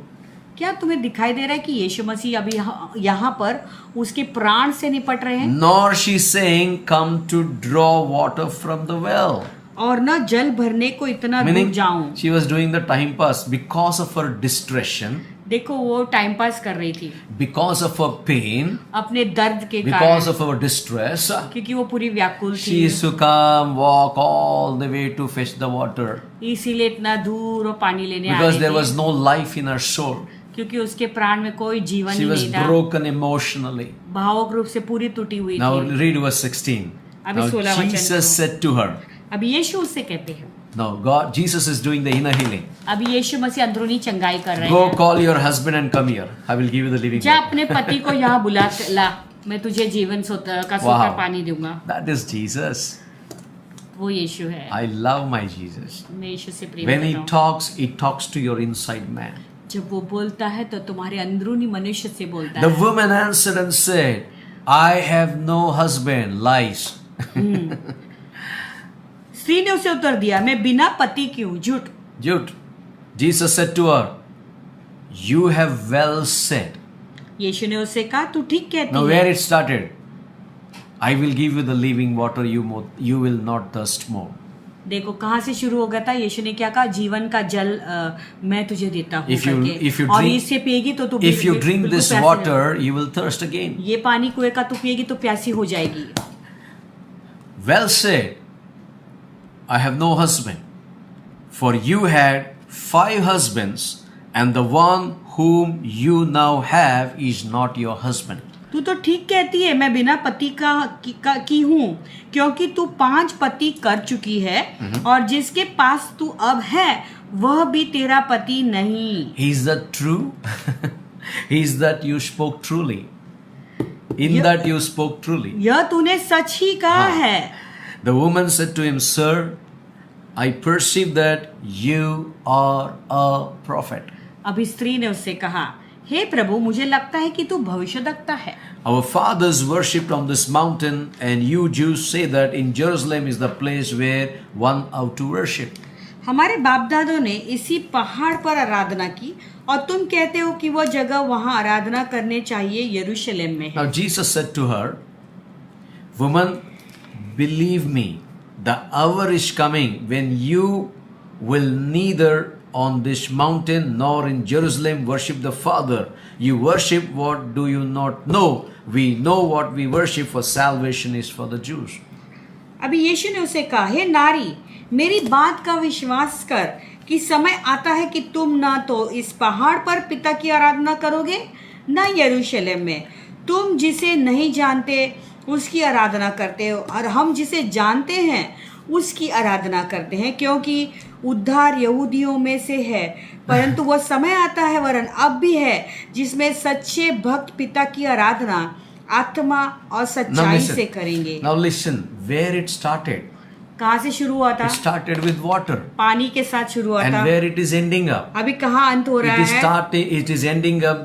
क्या तुम्हें दिखाई दे रहा है कि यीशु मसीह अभी यहाँ पर उसके प्राण से निपट रहे हैं? Nor she's saying, come to draw water from the well. और न जल भरने को इतना दूर Meaning, जाऊं। she was doing the time pass because of her distraction, देखो वो टाइम पास कर रही थी because of her pain, अपने दर्द के because कारण, of her distress. क्योंकि वो पूरी व्याकुल She थी, used to come, walk all the way to fetch the water इसीलिए इतना दूर वो पानी लेने आ because रही there थी, was no life in her soul. क्योंकि उसके प्राण में कोई जीवन She ही was नहीं था, broken emotionally. भावुक रूप से पूरी टूटी हुई Now थी। read verse 16. अभी Now 16 वचन Jesus पढ़ो। said to her, अभी यीशु उससे कहते हैं, now Jesus is doing the inner healing. अभी यीशु मसीह अंदरूनी चंगाई कर रहे Go हैं। call your husband and come here. I will give you the living जा water. अपने पति को यहाँ बुला ला, मैं तुझे जीवन का सोता Wow. पानी दूंगा। That is Jesus. वो यीशु है। I love my Jesus. मैं यीशु से प्रेम When करता he हूँ। talks, he talks to your inside man. जब वो बोलता है तो तुम्हारे अंदरूनी मनुष्य से बोलता The है। woman answered and said, I have no husband. Lies. स्त्री ने उसे उत्तर दिया, मैं बिना पति की हूँ। झूठ। Jude. Jesus said to her, you have well said. यीशु ने उससे कहा, तू ठीक कहती Now है। where it started? I will give you the living water, you will not thirst more. देखो कहाँ से शुरू हो गया था। यीशु ने क्या कहा, जीवन का जल मैं तुझे देता हूँ If you करके। और drink- इससे पिएगी तो तू If you drink बिल्कुल this प्यासी water, नहीं। you will thirst again. ये पानी कुएं का तू पिएगी तो प्यासी हो जाएगी। Well said, I have no husband. For you had 5 husbands, and the one whom you now have is not your husband. तू तो ठीक कहती है, मैं बिना पति की हूँ, क्योंकि तू 5 पति कर चुकी है और जिसके पास तू अब है वह भी तेरा पति नहीं। Is that true? Is that you spoke truly? In that you spoke truly. यह तूने सच ही कहा है। The woman said to him, Sir, I perceive that you are a prophet. अभी स्त्री ने उससे कहा, हे प्रभु, मुझे लगता है कि तू भविष्यद्वक्ता है। Our fathers worshipped on this mountain, and you Jews say that in Jerusalem is the place where one ought to worship. हमारे बाप दादों ने इसी पहाड़ पर आराधना की और तुम कहते हो कि वह जगह वहां आराधना करने चाहिए यरूशलेम में है। Now Jesus said to her, Woman, believe me, the hour is coming when you will neither on this mountain nor in Jerusalem worship the Father. You worship what do you not know? We know what we worship, for salvation is for the Jews. अभी यीशु ने उसे कहा, हे नारी, मेरी बात का विश्वास कर कि समय आता है कि तुम ना तो इस पहाड़ पर पिता की आराधना करोगे न यरूशलेम में। तुम जिसे नहीं जानते उसकी आराधना करते हो और हम जिसे जानते हैं उसकी आराधना करते हैं, क्योंकि उद्धार यहूदियों में से है। परंतु वह समय आता है, वरन अब भी है, जिसमें सच्चे भक्त पिता की आराधना आत्मा और सच्चाई से करेंगे। Now listen, where it started. कहाँ से शुरू हुआ था? It started with water. पानी के साथ शुरू हुआ And था। where it is ending up. अभी कहाँ अंत हो रहा है? It is ending up,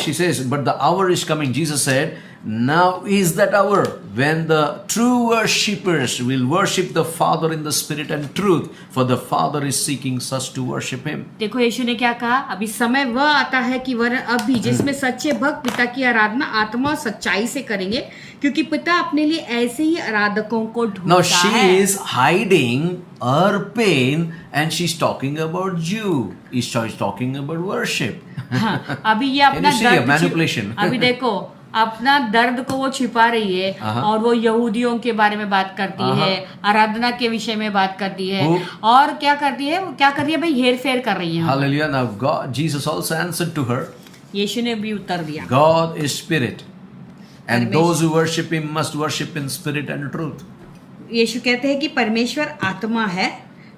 she says, but the hour is coming. Jesus said, now is that hour when the true worshippers will worship the Father in the Spirit and truth, for the Father is seeking such to worship Him. देखो यीशु ने क्या कहा, अभी समय वह आता है कि वरन अब भी, जिसमें सच्चे भक्त पिता की आराधना आत्मा और सच्चाई से करेंगे, क्योंकि पिता अपने लिए ऐसे ही आराधकों को Now ढूंढता she है। is hiding her pain and she's talking about Jew. She's talking about worship. हाँ, अभी ये अपना Can you see a दर्द manipulation? अभी देखो अपना दर्द को वो छिपा रही है और वो यहूदियों के बारे में बात करती है, आराधना के विषय में बात करती है और क्या करती है, वो क्या कर रही है भाई, हेर फेर कर रही है। Hallelujah. Now Jesus also answered to her, यीशु ने भी उत्तर दिया, God is spirit, and those who worship Him must worship in spirit and truth. यीशु कहते हैं कि परमेश्वर आत्मा है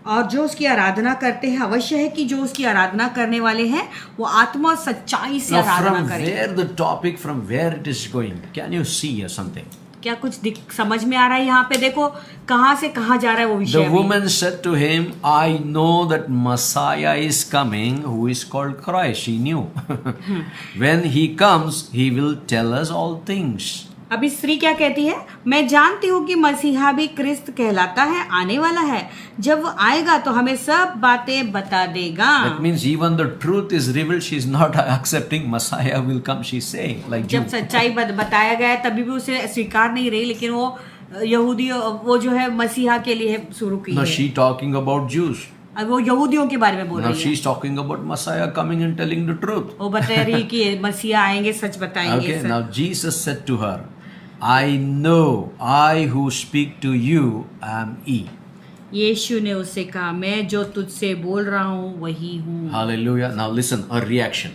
और जो उसकी आराधना करते हैं, अवश्य है कि जो उसकी आराधना करने वाले हैं वो आत्मा और सच्चाई से Now आराधना from करें। where the topic, from where it is going, can you see something? क्या कुछ समझ में आ रहा है यहाँ पे? देखो कहाँ से कहाँ जा रहा है वो विषय The अभी। woman said to him, I know that Messiah is coming, who is called Christ. She knew. When He comes, He will tell us all things. अभी स्त्री क्या कहती है, मैं जानती हूँ कि मसीहा भी क्रिस्त कहलाता है, आने वाला है, जब वो आएगा तो हमें सब बातें बता देगा। That means even the truth is revealed, she is not accepting Messiah will come, she is saying, like Jew. जब सच्चाई बताया गया है तभी भी उसे स्वीकार नहीं रही, लेकिन वो यहूदी वो जो है मसीहा के लिए शुरू की No, है। she talking about Jews. अब वो यहूदियों के बारे में बोल Now रही she है। is talking about Messiah coming and telling the truth. वो बता रही कि मसीहा आएंगे, सच बताएंगे। Okay, now Jesus said to her, I know, I who speak to you am He. यीशु ने उससे कहा, मैं जो तुझसे बोल रहा हूँ वही हूँ। Hallelujah. Now listen, her reaction.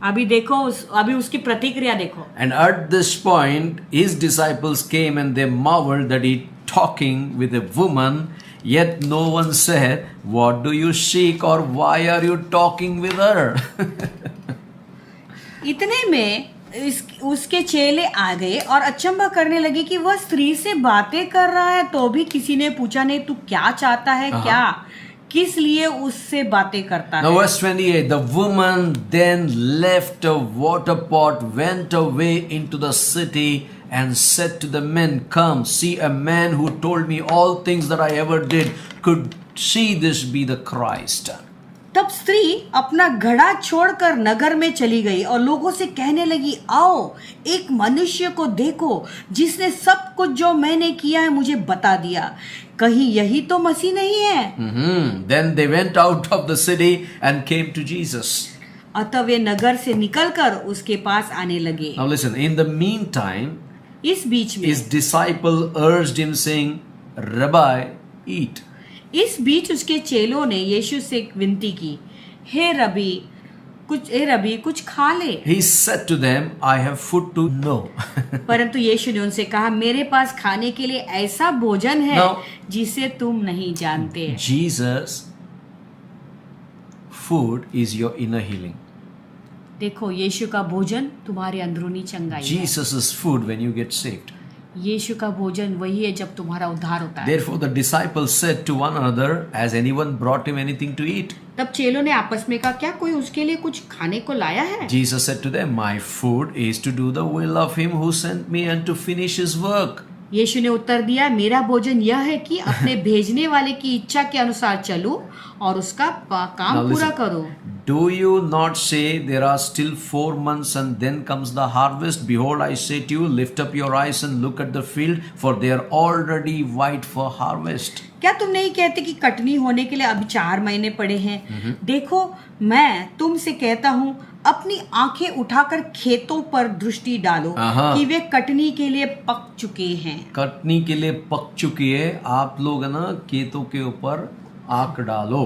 अभी देखो अभी उसकी प्रतिक्रिया देखो। And at this point, his disciples came and they marveled that he talking with a woman, yet no one said, what do you seek or why are you talking with her? इतने में उसके चेले आ गए और अचंभा करने लगे कि वह स्त्री से बातें कर रहा है, तो भी किसी ने पूछा नहीं तू क्या चाहता है, क्या किस लिए उससे बातें करता Now है। verse 28, the woman then left a water pot, went away into the city and said to the men, come see a man who told me all things that I ever did. Could she this be the Christ? तब स्त्री अपना घड़ा छोड़कर नगर में चली गई और लोगों से कहने लगी, आओ एक मनुष्य को देखो जिसने सब कुछ जो मैंने किया है मुझे बता दिया, कहीं यही तो मसीह नहीं है। Then they went out of the city and came to Jesus. अतः वे नगर से निकलकर उसके पास आने लगे। Now listen, in the meantime, इस बीच में his disciple urged him saying, Rabbi, eat. इस बीच उसके चेलों ने यीशु से विनती की, हे रबी कुछ खा ले। He said to them, I have food to know. परंतु यीशु ने उनसे कहा, मेरे पास खाने के लिए ऐसा भोजन है Now, जिसे तुम नहीं जानते। Jesus' food is your inner healing. देखो, यीशु का भोजन तुम्हारे अंदरूनी चंगाई है। Jesus' food when you get saved. यीशु का भोजन वही है जब तुम्हारा उद्धार होता है। Therefore the disciples said to one another, has anyone brought him anything to eat? तब चेलों ने आपस में कहा, क्या कोई उसके लिए कुछ खाने को लाया है? Jesus said to them, my food is to do the will of him who sent me and to finish his work. यीशु ने उत्तर दिया, मेरा भोजन यह है कि अपने भेजने वाले की इच्छा के अनुसार चलूं और उसका काम Now पूरा listen. करूं। Do you not say there are still 4 months and then comes the harvest? Behold, I say to you, lift up your eyes and look at the field, for they are already white for harvest. क्या तुम नहीं कहते कि कटनी होने के लिए अभी 4 महीने पड़े हैं? देखो, मैं तुमसे कहता हूँ, अपनी आंखें उठाकर खेतों पर दृष्टि डालो कि वे कटनी के लिए पक चुके हैं। कटनी के लिए पक चुकी है। आप लोग ना खेतों के ऊपर आंख डालो।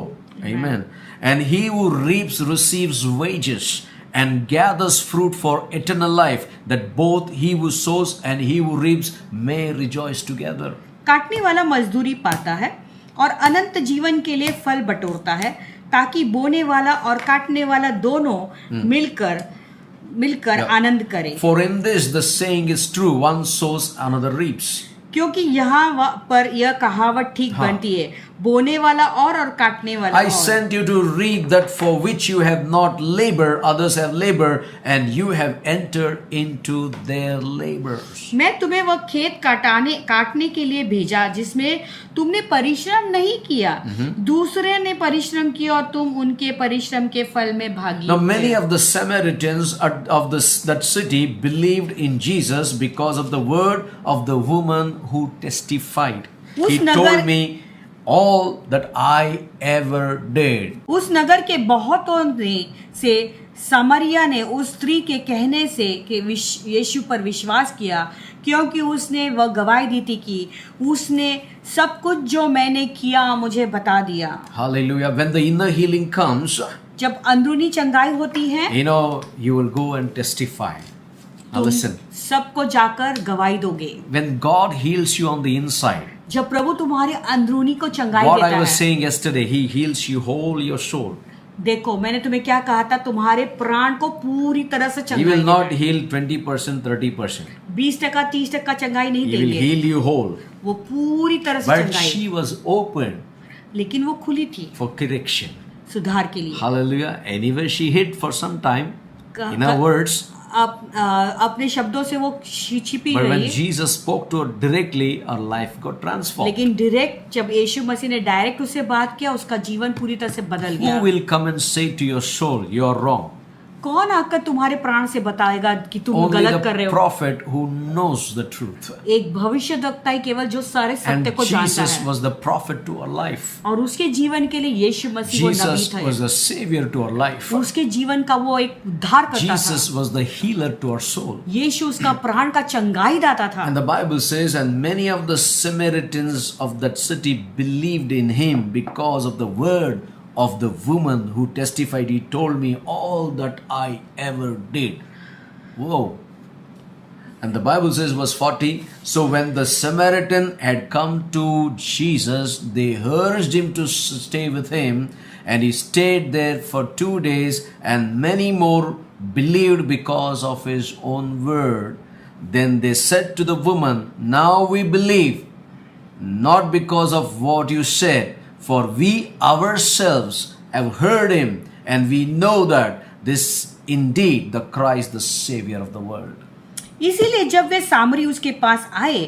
Amen. And he who reaps receives wages and gathers fruit for eternal life, that both he who sows and he who reaps may rejoice together. काटने वाला मजदूरी पाता है और अनंत जीवन के लिए फल बटोरता है, ताकि बोने वाला और काटने वाला दोनों मिलकर आनंद करें। For in this the saying is true, one sows, another reaps. क्योंकि यहाँ पर यह कहावत ठीक बनती है, बोने वाला और काटने वाला I और। sent you to reap that for which you have not labored, others have labored, and you have entered into their labors. मैं तुम्हें वह खेत काटने के लिए भेजा जिसमें तुमने परिश्रम नहीं किया, दूसरे ने परिश्रम किया और तुम उनके परिश्रम के फल में भागी Now हुए। many of the Samaritans of that city believed in Jesus because of the word of the woman who testified. He told me all that I ever did. उस नगर के बहुतों ने से समरिया ने उस स्त्री के कहने से कि यीशु पर विश्वास किया, क्योंकि उसने वह गवाही दी थी कि उसने सब कुछ जो मैंने किया मुझे बता दिया। Hallelujah. When the inner healing comes, जब अंदरूनी चंगाई होती है, you will go and testify. Now listen. सबको जाकर गवाही दोगे। When God heals you on the inside, जब प्रभु तुम्हारे अंदरूनी को चंगाई what देता I was है, saying yesterday, He heals you whole your soul. देखो मैंने तुम्हें क्या कहा था, तुम्हारे प्राण को पूरी तरह से He चंगाई will देता not है। heal 20%, 30%. 20% 30% चंगाई नहीं He will देंगे, heal you whole. वो पूरी तरह से But चंगाई, she was open लेकिन वो खुली थी for correction. सुधार के लिए। Hallelujah. Anyway, she hid for some time. क- In her words, अपने शब्दों से वो छिपी but when रही, Jesus spoke to her directly, her life got transformed. लेकिन डायरेक्ट जब यीशु मसीह ने डायरेक्ट उससे बात किया, उसका जीवन पूरी तरह से बदल गया। Who will come and say to your soul, you are wrong? कौन आकर तुम्हारे प्राण से बताएगा कि तुम Only गलत कर the रहे हो? prophet who knows the truth. एक भविष्यद्वक्ता ही केवल जो सारे सत्य And को जानता Jesus है, was the prophet to our life. और उसके जीवन के लिए यीशु मसीह वो नबी Jesus था, was the savior to our life. उसके जीवन का वो एक उद्धार करता Jesus था, was the healer to our soul. यीशु उसका प्राण का चंगाई दाता था। And the Bible says, and many of the Samaritans of that city believed in him because of the word of the woman who testified, he told me all that I ever did. Whoa. And the Bible says, verse 40, so when the Samaritan had come to Jesus, they urged him to stay with him, and he stayed there for 2 days, and many more believed because of his own word. Then they said to the woman, now we believe, not because of what you said, for we ourselves have heard him, and we know that this indeed the Christ, the Savior of the world. इसीलिए जब वे सामरी उसके पास आए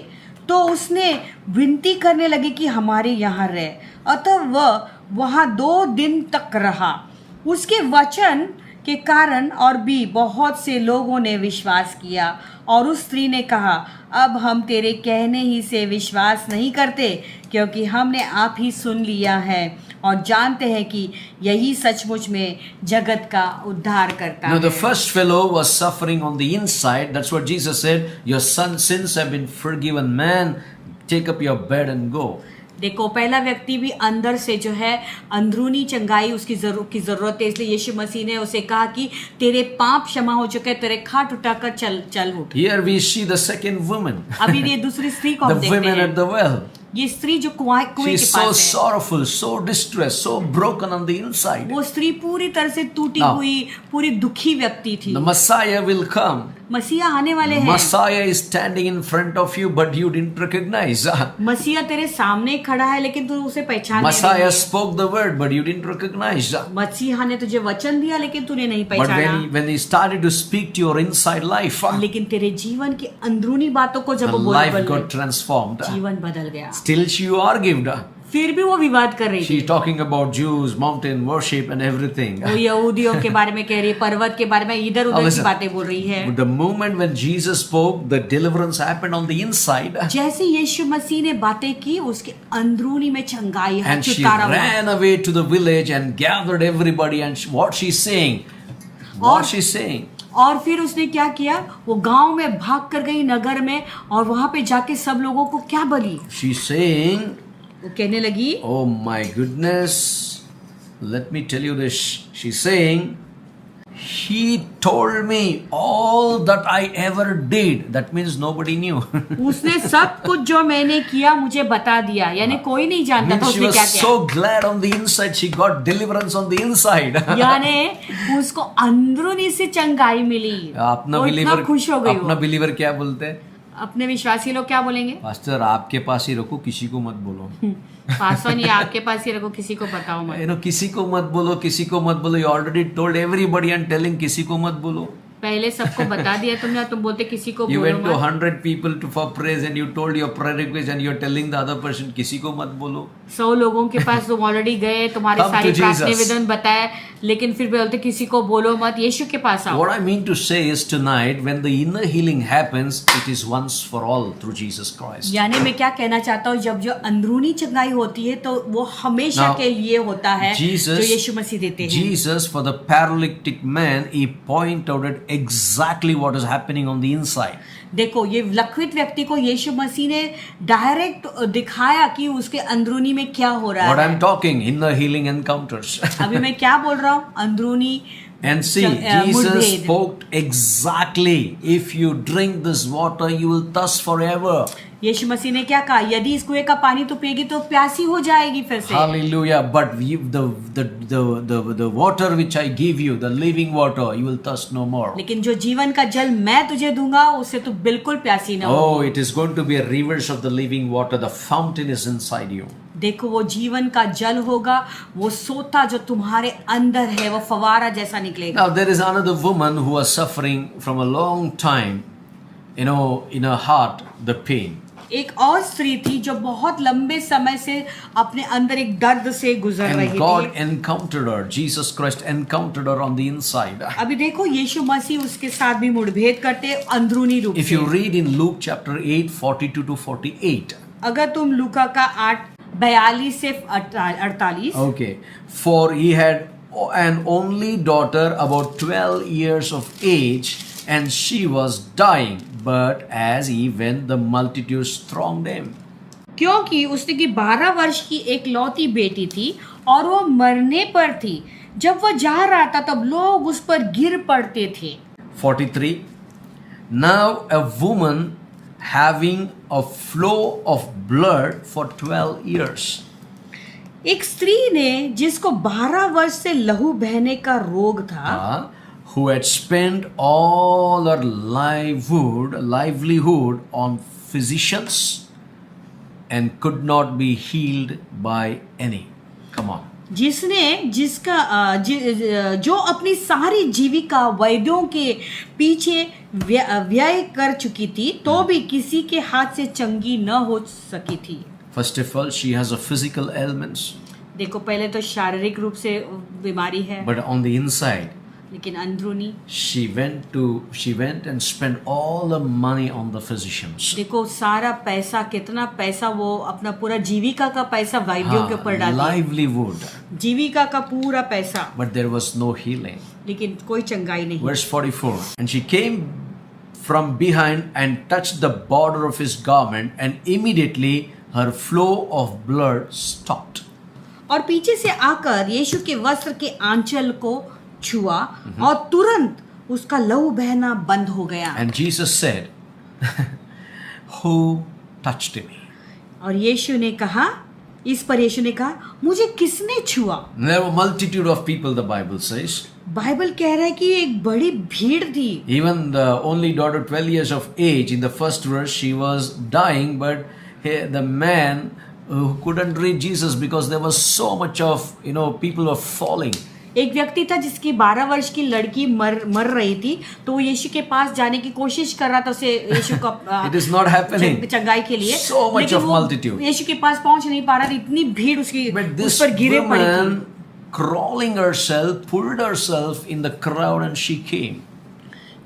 तो उसने विनती करने लगे कि हमारे यहाँ रहे, अतः वह वहाँ 2 दिन तक रहा। उसके वचन के कारण और भी बहुत से लोगों ने विश्वास किया। और उस स्त्री ने कहा, अब हम तेरे कहने ही से विश्वास नहीं करते, क्योंकि हमने आप ही सुन लिया है और जानते हैं कि यही सचमुच में जगत का उद्धार करता Now है। the first fellow was suffering on the inside. That's what Jesus said, your son's sins have been forgiven. Man, take up your bed and go. देखो, पहला व्यक्ति भी अंदर से जो है अंदरूनी चंगाई उसकी जरूरत है, इसलिए यीशु मसीह ने उसे कहा कि तेरे पाप क्षमा हो चुके, तेरे खाट उठाकर चल उठ। Here we see the second woman, अभी ये दूसरी स्त्री को the हम देखते women हैं। at the well. ये स्त्री जो कुएं के She's so पास है, sorrowful, so distressed, so broken on the inside. वो स्त्री पूरी तरह से टूटी Now, हुई, पूरी दुखी व्यक्ति थी। The Messiah will come. मसीहा आने वाले हैं। Messiah is standing in front of you, but you didn't recognize. मसीहा तेरे सामने खड़ा है, लेकिन तू उसे पहचान नहीं Messiah है। spoke the word, but you didn't recognize. मसीहा ने तुझे वचन दिया, लेकिन तूने नहीं But पहचाना। when he started to speak to your inside life, लेकिन तेरे जीवन की अंदरूनी बातों को जब the वो life बोले, got transformed. जीवन बदल गया। Still she argued. फिर भी वो विवाद कर रही She's थी। talking about Jews, mountain worship and everything. वो यहूदियों के बारे में कह रही है, पर्वत के बारे में इधर Now उधर की listen, बातें बोल रही है। but the moment when Jesus spoke, the deliverance happened on the inside. जैसे यीशु मसीह ने बातें की, उसके अंदरूनी में चंगाई है, And she छुटकारा हुआ। ran away to the village and gathered everybody. And what she's saying? What she's saying? और फिर उसने क्या किया, वो गांव में भाग कर गई नगर में, और वहां पे जाके सब लोगों को क्या बोली, She's saying, वो कहने लगी, oh my goodness, let me tell you this. She's saying, he told me all that I ever did. That means nobody knew. उसने सब कुछ जो मैंने किया मुझे बता दिया, यानी कोई नहीं जानता था Means she उसने was क्या किया। so glad on the inside. She got deliverance on the inside. यानी उसको अंदरूनी से चंगाई मिली, अपना वो इतना बिलीवर, खुश हो गई। अपना वो बिलीवर क्या बोलते हैं? अपने विश्वासी लोग क्या बोलेंगे, पास्टर आपके पास ही रखो, किसी को मत बोलो. पास्टर नहीं, आपके पास ही रखो, किसी को बताओ मत। किसी को मत बोलो, किसी को मत बोलो. You already told everybody and telling किसी को मत बोलो. पहले सबको बता दिया तुमने, तुम बोलते किसी को You बोलो went to मत। 100 people for praise and you told your prayer request and you're telling the other person किसी को मत बोलो. 100 लोगों के पास तुम ऑलरेडी गए, तुम्हारे Come सारे to प्रार्थना Jesus. निवेदन बताए, लेकिन फिर बोलते किसी को बोलो मत, यीशु के पास आओ। What I mean to say is tonight when the inner healing happens, it is once for all through Jesus Christ. यानी मैं क्या कहना चाहता हूँ, जब जो अंदरूनी चंगाई होती है तो वो हमेशा Now, के लिए होता है, Jesus- जो यीशु मसीह देते हैं। Jesus, for the paralytic man, he pointed out exactly what is happening on the inside. देखो, ये लकवित व्यक्ति को यीशु मसीह ने डायरेक्ट दिखाया कि उसके अंदरूनी में क्या हो रहा What है। I'm talking, inner healing encounters. अभी मैं क्या बोल रहा हूँ, अंदरूनी And see, Jesus मुठभेद। spoke exactly, if you drink this water, you will thirst forever. यीशु मसीह ने क्या कहा, यदि इस कुएं का पानी तो पिएगी तो प्यासी हो जाएगी फिर से। Hallelujah. But the water which I give you, the living water, you will thirst no more. लेकिन जो जीवन का जल मैं तुझे दूंगा, उससे तू बिल्कुल प्यासी ना हो। Oh, it is going to be a rivers of the living water. The fountain is inside you. देखो, वो जीवन का जल होगा, वो सोता जो तुम्हारे अंदर है, वो फवारा जैसा निकलेगा। Now, there is another woman who was suffering from a long time, in her heart, the pain. एक और स्त्री थी जो बहुत लंबे समय से अपने अंदर एक दर्द से गुजर And रही God थी। encountered her. Jesus Christ encountered her on the inside. अभी देखो यीशु मसीह उसके साथ भी मुठभेद करते अंदरूनी रूप If से। you read in Luke chapter 8, 42 to 48. अगर तुम लूका का 8:42 से 48। Okay. For he had an only daughter about 12 years of age, and she was dying. But as he went, the multitudes thronged him. क्योंकि उसने की 12 वर्ष की एक लौती बेटी थी और वो मरने पर थी। जब वह जा रहा था तब लोग उस पर गिर पड़ते थे। 43. Now a woman having a flow of blood for 12 years. एक स्त्री ने जिसको 12 वर्ष से लहू बहने का रोग था, Who had spent all her livelihood on physicians and could not be healed by any. Come on. जो अपनी सारी जीविका वैद्यों के पीछे व्यय कर चुकी थी तो भी किसी के हाथ से चंगी न हो सकी थी। First of all, she has a physical ailments, देखो पहले तो शारीरिक रूप से बीमारी है, but on the inside, लेकिन अंदरूनी she went and spent all the money on the physicians. देखो सारा पैसा, कितना पैसा वो अपना पूरा जीविका का पैसा वैद्यों के ऊपर डाली, Livelihood, जीविका का पूरा पैसा, but there was no healing. लेकिन कोई चंगाई नहीं। Verse 44. And she came from behind and touched the border of his garment, and immediately her flow of blood stopped. और पीछे से आकर यीशु के वस्त्र के आंचल को छुआ और तुरंत उसका लहू बहना बंद हो गया। And Jesus said, Who touched me? और यीशु ने कहा, इस पर यीशु ने कहा, मुझे किसने छुआ? There were multitude of people, the Bible says. Bible कह रहा है कि एक बड़ी भीड़ थी। Even the only daughter, 12 years of age, in the first verse, she was dying, but the man who couldn't reach Jesus because there was so much of, people were falling. एक व्यक्ति था जिसकी 12 वर्ष की लड़की मर रही थी, तो वो यीशु के पास जाने की कोशिश कर रहा था, उसे यीशु का It is not happening. चंगाई के लिए, So much लेकिन of वो multitude. यीशु के पास पहुंच नहीं पा रहा था, इतनी भीड़ उसकी But उस this पर गिरे पड़ी थी। woman, crawling herself, pulled herself in the crowd, and she came.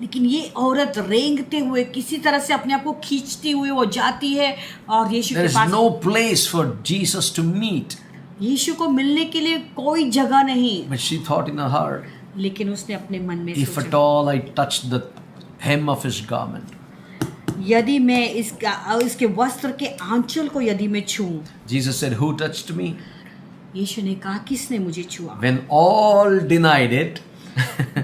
लेकिन ये औरत रेंगते हुए किसी तरह से अपने आप को खींचती हुई वो जाती है और यीशु There के is pass. no place for Jesus to meet. यीशु को मिलने के लिए कोई जगह नहीं, But she thought in her heart, लेकिन उसने अपने मन में if at सोचा, all I touched the hem of his garment. यदि मैं इसके वस्त्र के आंचल को यदि मैं छूऊं। Jesus said, Who touched me? यीशु ने कहा, किसने मुझे छुआ? When all denied it,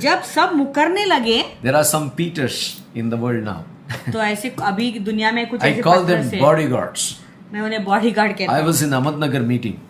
जब सब मुकरने लगे, there are some Peters in the world now. तो ऐसे अभी दुनिया में कुछ I ऐसे call पत्थर them से, bodyguards. मैं उन्हें बॉडीगार्ड कहता I हूँ। was in Ahmednagar meeting.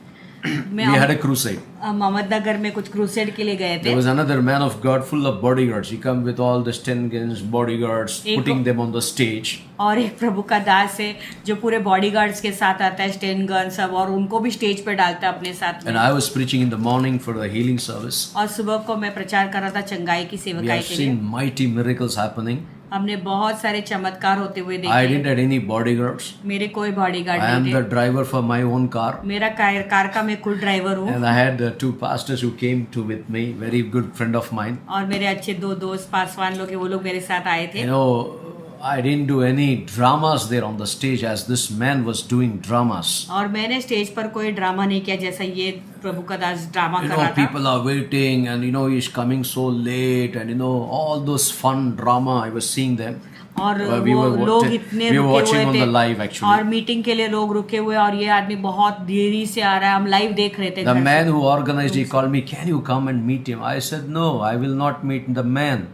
We had a crusade. हम अहमदनगर में कुछ क्रूसेड के लिए गए थे। There was another man of God full of bodyguards. He come with all the 10 guns, bodyguards, putting them on the stage. और एक प्रभु का दास है जो पूरे बॉडीगार्ड्स के साथ आता है, स्टेन गन सब, और उनको भी स्टेज पे डालता है अपने साथ में। And I was preaching in the morning for the healing service. और सुबह को मैं प्रचार कर रहा था चंगाई की We सेवकाई have के लिए। seen mighty miracles happening. हमने बहुत सारे चमत्कार होते हुए I देखे। didn't have any bodyguards. मेरे कोई बॉडीगार्ड I am नहीं the थे। driver for my own car. मेरा कार का मैं खुद ड्राइवर हूँ। And I had two pastors who came to with me, very good friend of mine. और मेरे अच्छे दो दोस्त पासवान लोग हैं, वो लोग मेरे साथ आए थे। I didn't do any dramas there on the stage as this man was doing dramas. और मैंने स्टेज पर कोई ड्रामा नहीं किया जैसा ये प्रभु का दास ड्रामा कर रहा था। People are waiting and he's coming so late and all those fun drama, I was seeing them. और We वो were लोग इतने we were रुके watching हुए on थे the live actually. और मीटिंग के लिए लोग रुके हुए, और ये आदमी बहुत देरी से आ रहा है, हम लाइव देख रहे थे। The घर man से। who organized, he called me, can you come and meet him? I said, no, I will not meet the man.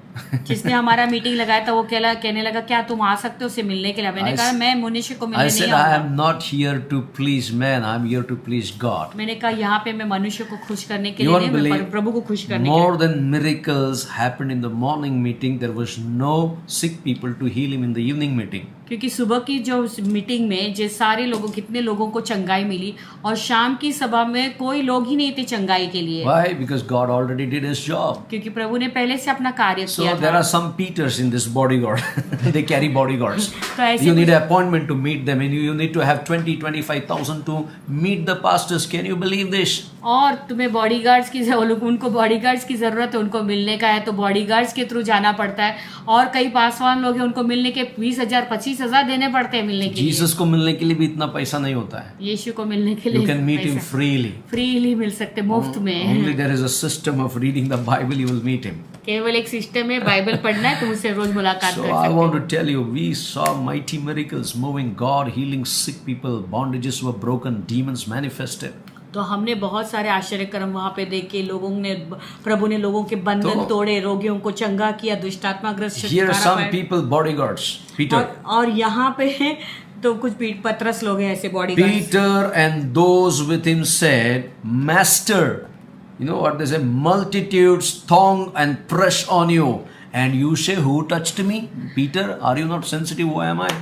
जिसने हमारा मीटिंग लगाया था वो कहने लगा, क्या तुम आ सकते हो उससे मिलने के लिए? मैंने कहा मैं मनुष्य को I मिलने said, नहीं I आऊंगा। am not here to please man, I am here to please God. मैंने कहा यहाँ पे मैं मनुष्य को खुश करने के You लिए won't नहीं, मैं believe, प्रभु को खुश करने के लिए। more than miracles happened in the morning meeting, there was no sick people to heal him in the evening meeting. क्योंकि सुबह की जो मीटिंग में जो सारे लोगों, कितने लोगों को चंगाई मिली, और शाम की सभा में कोई लोग ही नहीं थे चंगाई के लिए। Why? Because God already did his job. क्योंकि प्रभु ने पहले से अपना कार्य So किया there था। are some Peters in this bodyguard. They carry bodyguards. तो ऐसे You need कुछ- an appointment to meet them, and you need to have 25,000 to meet the pastors. Can you believe this? और तुम्हें bodyguards की उनको bodyguards की जरूरत है, उनको मिलने का है तो बॉडीगार्ड्स के थ्रू जाना पड़ता है। और कई पासवान लोग हैं, उनको मिलने के 20,000 25,000 देने पड़ते हैं मिलने के लिए। Jesus को मिलने के लिए भी इतना पैसा नहीं होता है. यीशु को मिलने के लिए You can meet him freely. Freely मिल सकते, मुफ्त में। Only there is a system of reading the Bible, you will meet him. केवल एक सिस्टम है, बाइबल पढ़ना है, तुम उससे रोज मुलाकात So कर I सकते want हो। to tell you, we saw mighty miracles moving, God healing sick people, bondages were broken, demons manifested. तो हमने बहुत सारे आश्चर्य कर्म वहाँ पे देखे, लोगों ने, प्रभु ने लोगों के बंधन तो- तोड़े, रोगियों को चंगा किया, दुष्टात्माग्रस्त Here छुटकारा some पाए। people, bodyguards, Peter. और यहाँ पे तो कुछ पतरस लोग हैं ऐसे bodyguards. Peter and those with him said, Master, you know what they say, multitudes throng and press on you, and you say, who touched me? Peter, are you not sensitive? Who am I?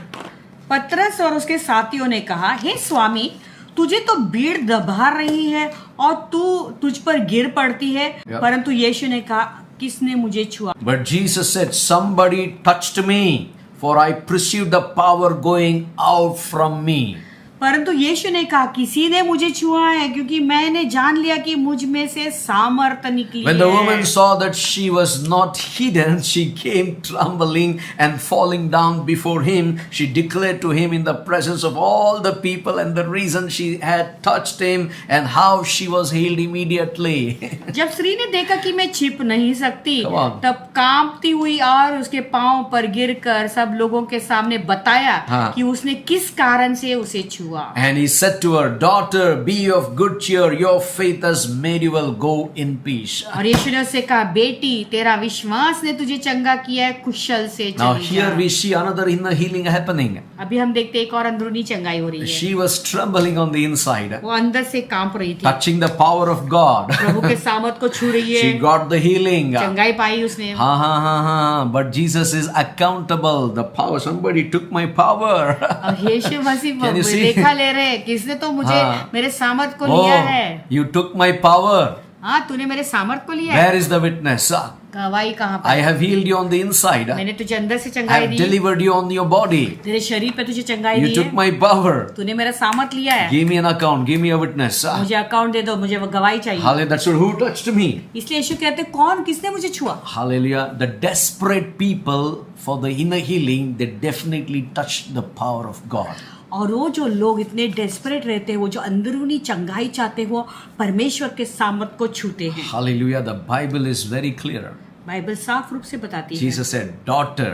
पतरस और उसके साथियों ने कहा, हे स्वामी, तुझे तो भीड़ दबा रही है और तू तुझ पर गिर पड़ती है। Yeah. परंतु यीशु ने कहा, किसने मुझे छुआ? But Jesus said, somebody touched me, for I perceived the power going out from me. परंतु यीशु ने कहा, किसी ने मुझे छुआ है, क्योंकि मैंने जान लिया कि मुझ में से सामर्थ निकली When the है। woman saw that she was not hidden, she came trembling and falling down before him. She declared to him in the presence of all the people and the reason she had touched him and how she was healed immediately. जब स्त्री ने देखा कि मैं छिप नहीं सकती, Come on. तब कांपती हुई और उसके पांव पर गिरकर सब लोगों के सामने बताया हाँ। कि उसने किस कारण से उसे छुआ। And he said to her, Daughter, be of good cheer. Your faith has made you well. Go in peace. और यीशु ने उससे कहा, बेटी, तेरा विश्वास ने तुझे चंगा किया है, कुशल से Now चली here जा। we see another inner healing happening. अभी हम देखते हैं एक और अंदरूनी चंगाई हो रही है। She was trembling on the inside, वो अंदर से कांप रही थी, touching the power of God. प्रभु के सामर्थ को छू रही है, She got the healing. चंगाई पाई उसने। Ha. But Jesus is accountable. The power, somebody took my power. और यीशु मसीह Can you see? लेखा ले रहे, किसने तो मुझे हाँ। मेरे सामर्थ को लिया है। You took my power. हाँ, तूने मेरे सामर्थ को लिया है। Where is the witness? गवाही कहाँ I पर? have healed you on the inside. मैंने तुझे अंदर से I चंगाई have the, delivered you on your body. तेरे शरीर पे तुझे चंगाई You दी took है, my power. तूने मेरा सामर्थ लिया है। Give me an account. Give me a witness. मुझे अकाउंट दे दो, मुझे वो गवाही चाहिए। Hallelujah. That's who touched me. इसलिए यीशु कहते, कौन, किसने मुझे छुआ? Hallelujah. The desperate people for the inner healing, they definitely touched the power of God. और वो जो लोग इतने डेस्परेट रहते हैं, वो जो अंदरूनी चंगाई चाहते हैं, वो परमेश्वर के सामर्थ को छूते हैं। Hallelujah. The Bible is very clear. Bible साफ रूप से बताती है। Jesus said, Daughter,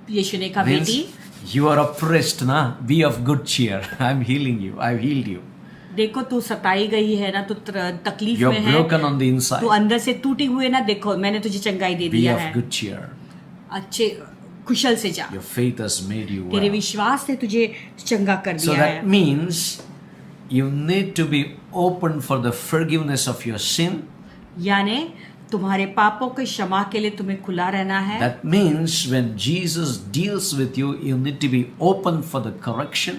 यीशु ने कहा, means बेटी, you are oppressed, na? Be of good cheer. I'm healing you. I've healed you. देखो तू सताई गई है ना, तू तकलीफ You're में है, broken on the तू inside. अंदर से टूटी हुई है ना, देखो मैंने तुझे चंगाई दे Be दिया of है। good cheer. अच्छे कुशल से जा, Your faith has made you तेरे well. विश्वास ने तुझे चंगा कर So दिया that है। means you need to be open for the forgiveness of your sin. यानी तुम्हारे पापों के क्षमा के लिए तुम्हें खुला रहना है। That means when Jesus deals with you, you need to be open for the correction.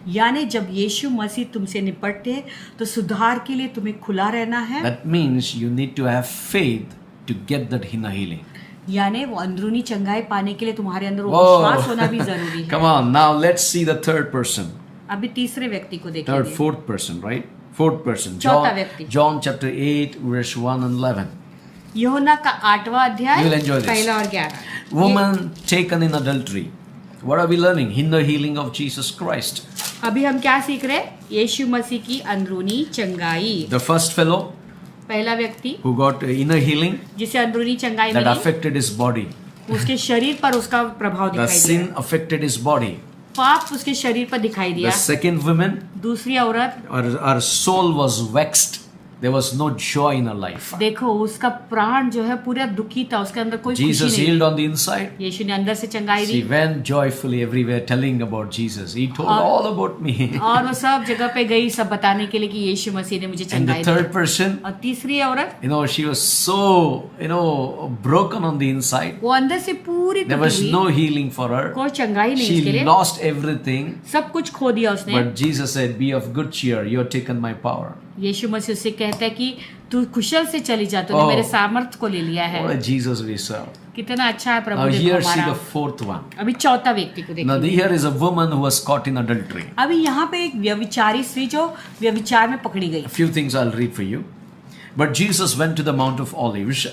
यानी जब यीशु मसीह तुमसे निपटते हैं तो सुधार के लिए तुम्हें खुला रहना है। That means you need to have faith to get that inner healing. यानी वो अंदरूनी चंगाई पाने के लिए तुम्हारे अंदर वो Whoa. विश्वास होना भी जरूरी है। Come on, now let's see the third person. अभी तीसरे व्यक्ति को Third, देखिए। fourth person, right? Fourth person. चौथा व्यक्ति। John chapter 8, verse 1 and 11. यूहन्ना का 8वां अध्याय You'll enjoy this. पहला और 11। Woman taken in adultery. What are we learning? Inner healing of Jesus Christ. अभी हम क्या सीख रहे हैं? यीशु मसीह की अंदरूनी चंगाई। The first fellow पहला व्यक्ति who got inner healing जिसे अंदरूनी चंगाई that milli, affected his body. उसके शरीर पर उसका प्रभाव The दिखाई sin दिया, affected his body. पाप उसके शरीर पर दिखाई The दिया। second woman, दूसरी औरत, her soul was vexed. There was no joy in her life. देखो उसका प्राण जो है पूरा दुखी था, उसके अंदर कोई खुशी Jesus नहीं। healed on the inside. यीशु ने अंदर से चंगाई She the went joyfully everywhere telling about Jesus. He told और- all about me. और वो सब जगह पे गई सब बताने के लिए कि यीशु मसीह ने मुझे And the चंगाई दी। third person, और तीसरी औरत, she was so, broken on the inside. वो अंदर से पूरी There टूटी was हुई, no healing for her. कोई चंगाई नहीं उसके She लिए, lost everything. सब कुछ खो दिया उसने। But Jesus said, Be of good cheer. You have taken my power. यीशु मसीह उससे कहता है कि तू कुशल से चली जा, तूने Oh. मेरे सामर्थ को ले लिया है। What a Jesus we serve. कितना अच्छा है प्रभु Now देखो here see हमारा। the fourth one. अभी चौथा व्यक्ति को Now देखिए। here is a woman who was caught in adultery. अभी यहाँ पे एक व्यभिचारी स्त्री जो व्यभिचार में पकड़ी गई। A few things I'll read for you. But Jesus went to the Mount of Olives.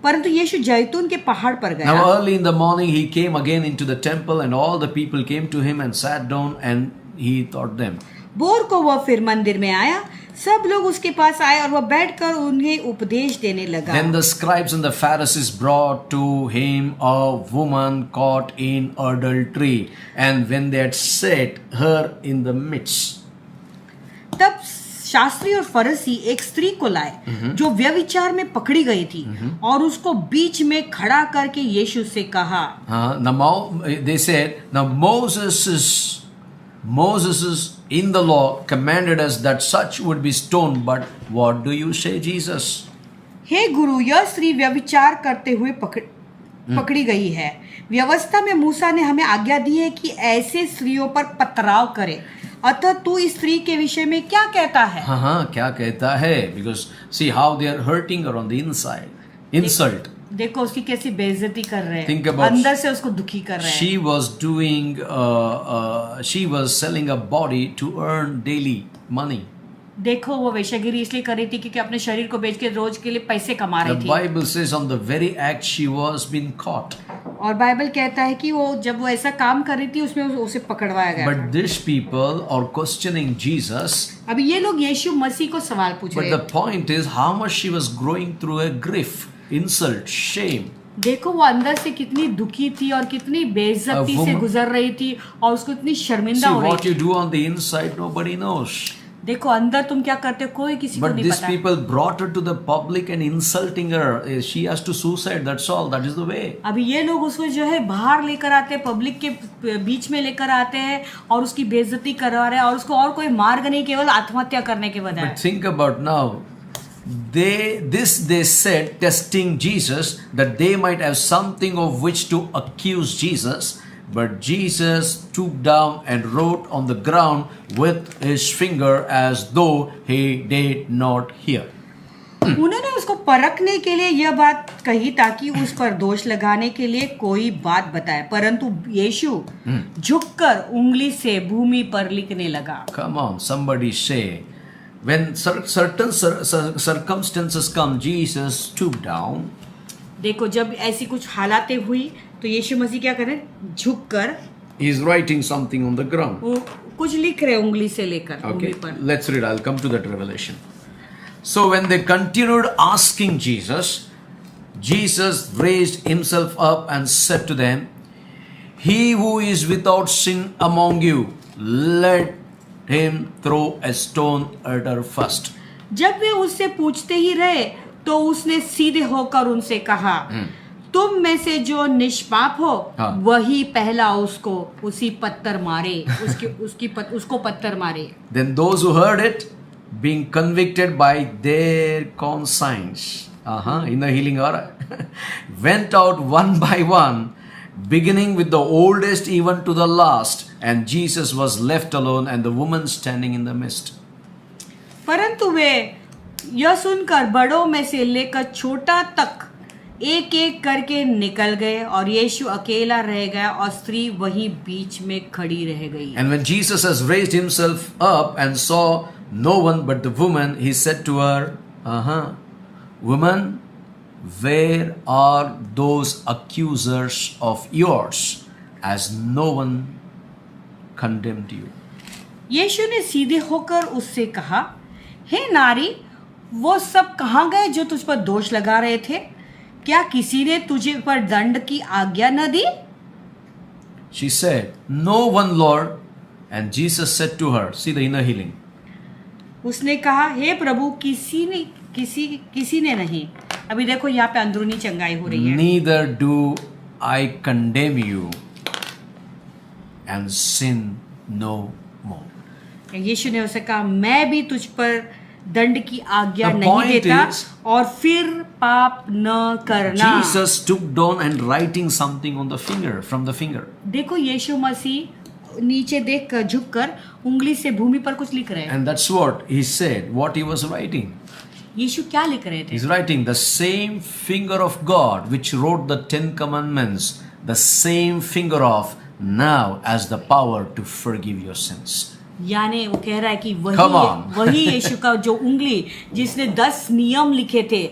परंतु यीशु जैतून के पहाड़ पर गया। Now early in the morning he came again into the temple and all the people came to him and sat down and he taught them. भोर को वह फिर मंदिर में आया, सब लोग उसके पास आए और वह बैठकर उन्हें उपदेश देने लगा। Then the scribes and the Pharisees brought to him a woman caught in adultery, and when they had set her in the midst. तब शास्त्री और फरीसी एक स्त्री को लाए जो व्यभिचार में पकड़ी गई थी और उसको बीच में खड़ा करके यीशु से कहा। They said, now Moses is in the law commanded us that such would be stoned, but what do you say, Jesus? हे गुरु, यह स्त्री व्यभिचार करते हुए पकड़ी गई है। व्यवस्था में मूसा ने हमें आज्ञा दी है कि ऐसे स्त्रियों पर पथराव करे। अतः तू इस स्त्री के विषय में क्या कहता है? हाँ क्या कहता है? Because see how they are hurting her on the inside. Insult. देखो उसकी कैसी बेइज्जती कर रहे Think हैं, about- अंदर से उसको दुखी कर रहे हैं। She was doing, she was selling a body to earn daily money. देखो वो वेश्यागिरी इसलिए कर रही थी क्योंकि अपने शरीर को बेच के रोज के लिए पैसे कमा The रही थी। Bible says on the very act she was being caught. और बाइबल कहता है कि वो जब वो ऐसा काम कर रही थी उसमें उसे पकड़वाया गया। But these people are questioning Jesus. अभी ये लोग यीशु मसीह को सवाल पूछ But रहे the हैं। point is how much she was growing through a grief, insult, shame. देखो वो अंदर से कितनी दुखी थी और कितनी बेइज्जती A से woman- गुजर रही थी और उसको इतनी See शर्मिंदा हो रही what थी। you do on the inside, nobody knows. देखो अंदर तुम क्या करते हो कोई किसी को But नहीं these पता। people brought her to the public and insulting her. She has to suicide. That's all. That is the way. अभी ये लोग उसको जो है बाहर लेकर आते हैं, पब्लिक के बीच में लेकर आते हैं और उसकी बेइज्जती करवा रहे हैं और उसको और कोई मार्ग नहीं, केवल आत्महत्या करने के बजाय। But think about now. They said, testing Jesus, that they might have something of which to accuse Jesus. But Jesus stooped down and wrote on the ground with his finger as though he did not hear. उन्होंने उसको परखने के लिए यह बात कही ताकि उस पर दोष लगाने के लिए कोई बात बताए, परंतु यीशु झुककर उंगली से भूमि पर लिखने लगा। Come on, somebody say. When certain circumstances come, Jesus stooped down. देखो जब ऐसी कुछ हालातें हुई तो यीशु मसीह क्या करें? झुककर He is writing something on the ground. वो कुछ लिख रहे उंगली से लेकर उंगली Okay, पर। let's read. I'll come to that revelation. So when they continued asking Jesus, Jesus raised himself up and said to them, "He who is without sin among you, let him throw a stone at her first." जब वे उससे पूछते ही रहे तो उसने सीधे होकर उनसे कहा, तुम में से जो निष्पाप हो हाँ। वही पहला उसको उसी पत्थर मारे, उसको पत्थर मारे। Then those who heard it, being convicted by their conscience, inner healing hour, went out one by one, beginning with the oldest even to the last, and Jesus was left alone and the woman standing in the midst. परंतु वे यह सुनकर बड़ों में से लेकर छोटा तक एक एक करके निकल गए और यीशु अकेला रह गया और स्त्री वहीं बीच में खड़ी रह गई। And when Jesus has raised himself up and saw no one but the woman, he said to her, "Woman, where are those accusers of yours? As no one condemned you?" यीशु ने सीधे होकर उससे कहा, हे नारी, वो सब कहाँ गए जो तुझ पर दोष लगा रहे थे? क्या किसी ने तुझे पर दंड की आज्ञा न दी? She said, "No one, Lord." And Jesus said to her, see the inner healing. उसने कहा, हे प्रभु, किसी ने नहीं। अभी देखो यहाँ पे अंदरूनी चंगाई हो रही है। "Neither do I condemn you, and sin no more." यीशु ने उसे कहा, मैं भी तुझ पर दंड की आज्ञा The नहीं point देता is- और फिर पाप न करना। Jesus stooped down and writing something on the finger, from the finger. देखो यीशु मसीह नीचे देख कर झुक कर उंगली से भूमि पर कुछ लिख रहे हैं। And that's what he said, what he was writing. यीशु क्या लिख रहे थे? He's writing, the same finger of God which wrote the 10 commandments, the same finger of now has the power to forgive your sins. यानी वो कह रहा है कि Come on. वही यीशु का जो उंगली जिसने 10 नियम लिखे थे,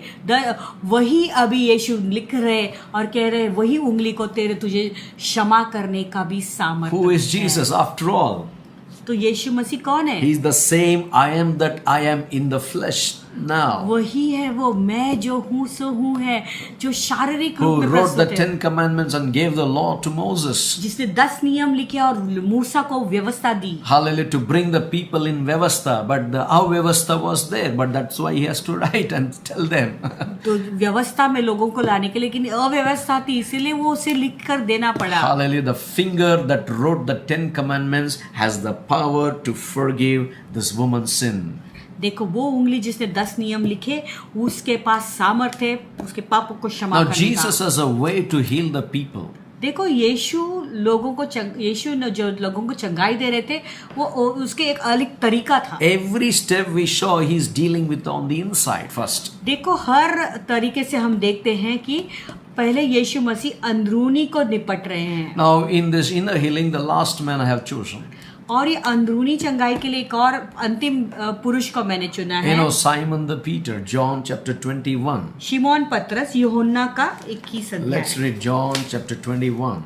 वही अभी यीशु लिख रहे और कह रहे वही उंगली को तुझे क्षमा करने का भी सामर्थ्य Who is है। Jesus after all? तो यीशु मसीह कौन है? He's the same I am that I am in the flesh now. वही है वो मैं जो हूँ सो हूँ है, जो शारीरिक Who रूप में wrote the प्रस्तुत है, 10 commandments and gave the law to Moses. जिसने 10 नियम लिखे और मूसा को व्यवस्था दी। Hallelujah, to bring the people in Vyavastha, but the Avyavastha was there, but that's why he has to write and tell them. तो व्यवस्था में लोगों को लाने के लिए, लेकिन अव्यवस्था थी इसीलिए वो उसे लिख कर देना पड़ा। Hallelujah, the finger that wrote the 10 commandments has the power to forgive this woman's sin. देखो वो उंगली जिसने 10 नियम लिखे उसके पास सामर्थ्य है उसके पापों को क्षमा Now करने Jesus का। has a way to heal the people. देखो यीशु ने जो लोगों को चंगाई दे रहे थे वो उसके एक अलग तरीका था। Every step we saw, he's dealing with on the inside first. देखो हर तरीके से हम देखते हैं कि पहले यीशु मसीह अंदरूनी को निपट रहे हैं। Now in this inner healing, the last man I have chosen. और ये अंदरूनी चंगाई के लिए एक और अंतिम पुरुष को मैंने चुना You है। know, Simon the Peter, John chapter 21. शिमोन पतरस यूहन्ना का 21 अध्याय। Let's read John chapter 21.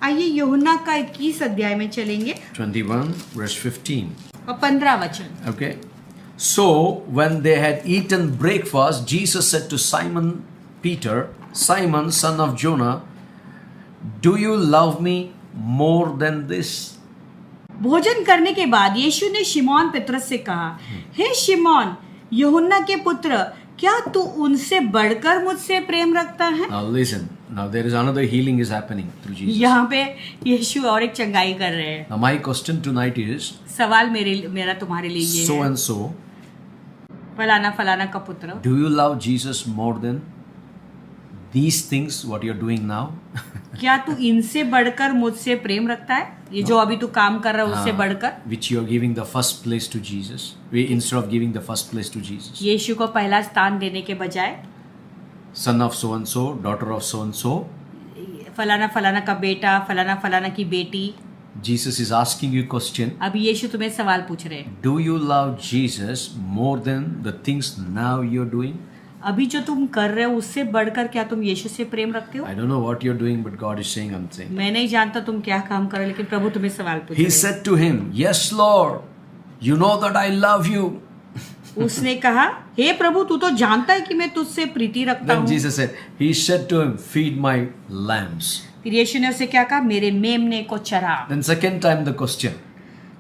आइए यूहन्ना का 21 अध्याय में चलेंगे 21 verse 15. और 15 वचन। Okay. So when they had eaten breakfast, Jesus said to Simon Peter, Simon son of Jonah, do you love me more than this? भोजन करने के बाद यीशु ने शिमोन पतरस से कहा, हे शिमोन यूहन्ना के पुत्र, क्या तू उनसे बढ़कर मुझसे प्रेम रखता है? Now listen. Now there is another healing is happening through Jesus. यहाँ पे यीशु और एक चंगाई कर रहे हैं। Now my question tonight is, सवाल मेरा तुम्हारे लिए ये so है, and so, फलाना फलाना का पुत्र, do you love Jesus more than these things what you're doing now? क्या तू इनसे बढ़कर मुझसे प्रेम रखता है? ये जो अभी तू काम कर रहा है उससे बढ़कर, Which you're giving the first place to Jesus, instead of giving the first place to Jesus. यीशु को पहला स्थान देने के बजाय Son of so and so, daughter of so and so. फलाना फलाना का बेटा, फलाना फलाना की बेटी। Jesus is asking you a question. अब यीशु तुम्हें सवाल पूछ रहे हैं, Do you love Jesus more than the things now you're doing? अभी जो तुम कर रहे हो उससे बढ़कर क्या तुम यीशु से प्रेम रखते हो? I don't know what you're doing, but God is saying something. मैं नहीं जानता तुम क्या काम कर रहे हो, लेकिन प्रभु तुम्हें सवाल पूछ He रहे said to him, Yes, Lord, you know that I love you. हैं। उसने कहा, हे प्रभु तू तो जानता है कि मैं तुझसे प्रीति रखता Then हूँ। Jesus said, He said to him, Feed my lambs. फिर यीशु ने उसे क्या कहा? मेरे मेमने को चरा। Then second time the question.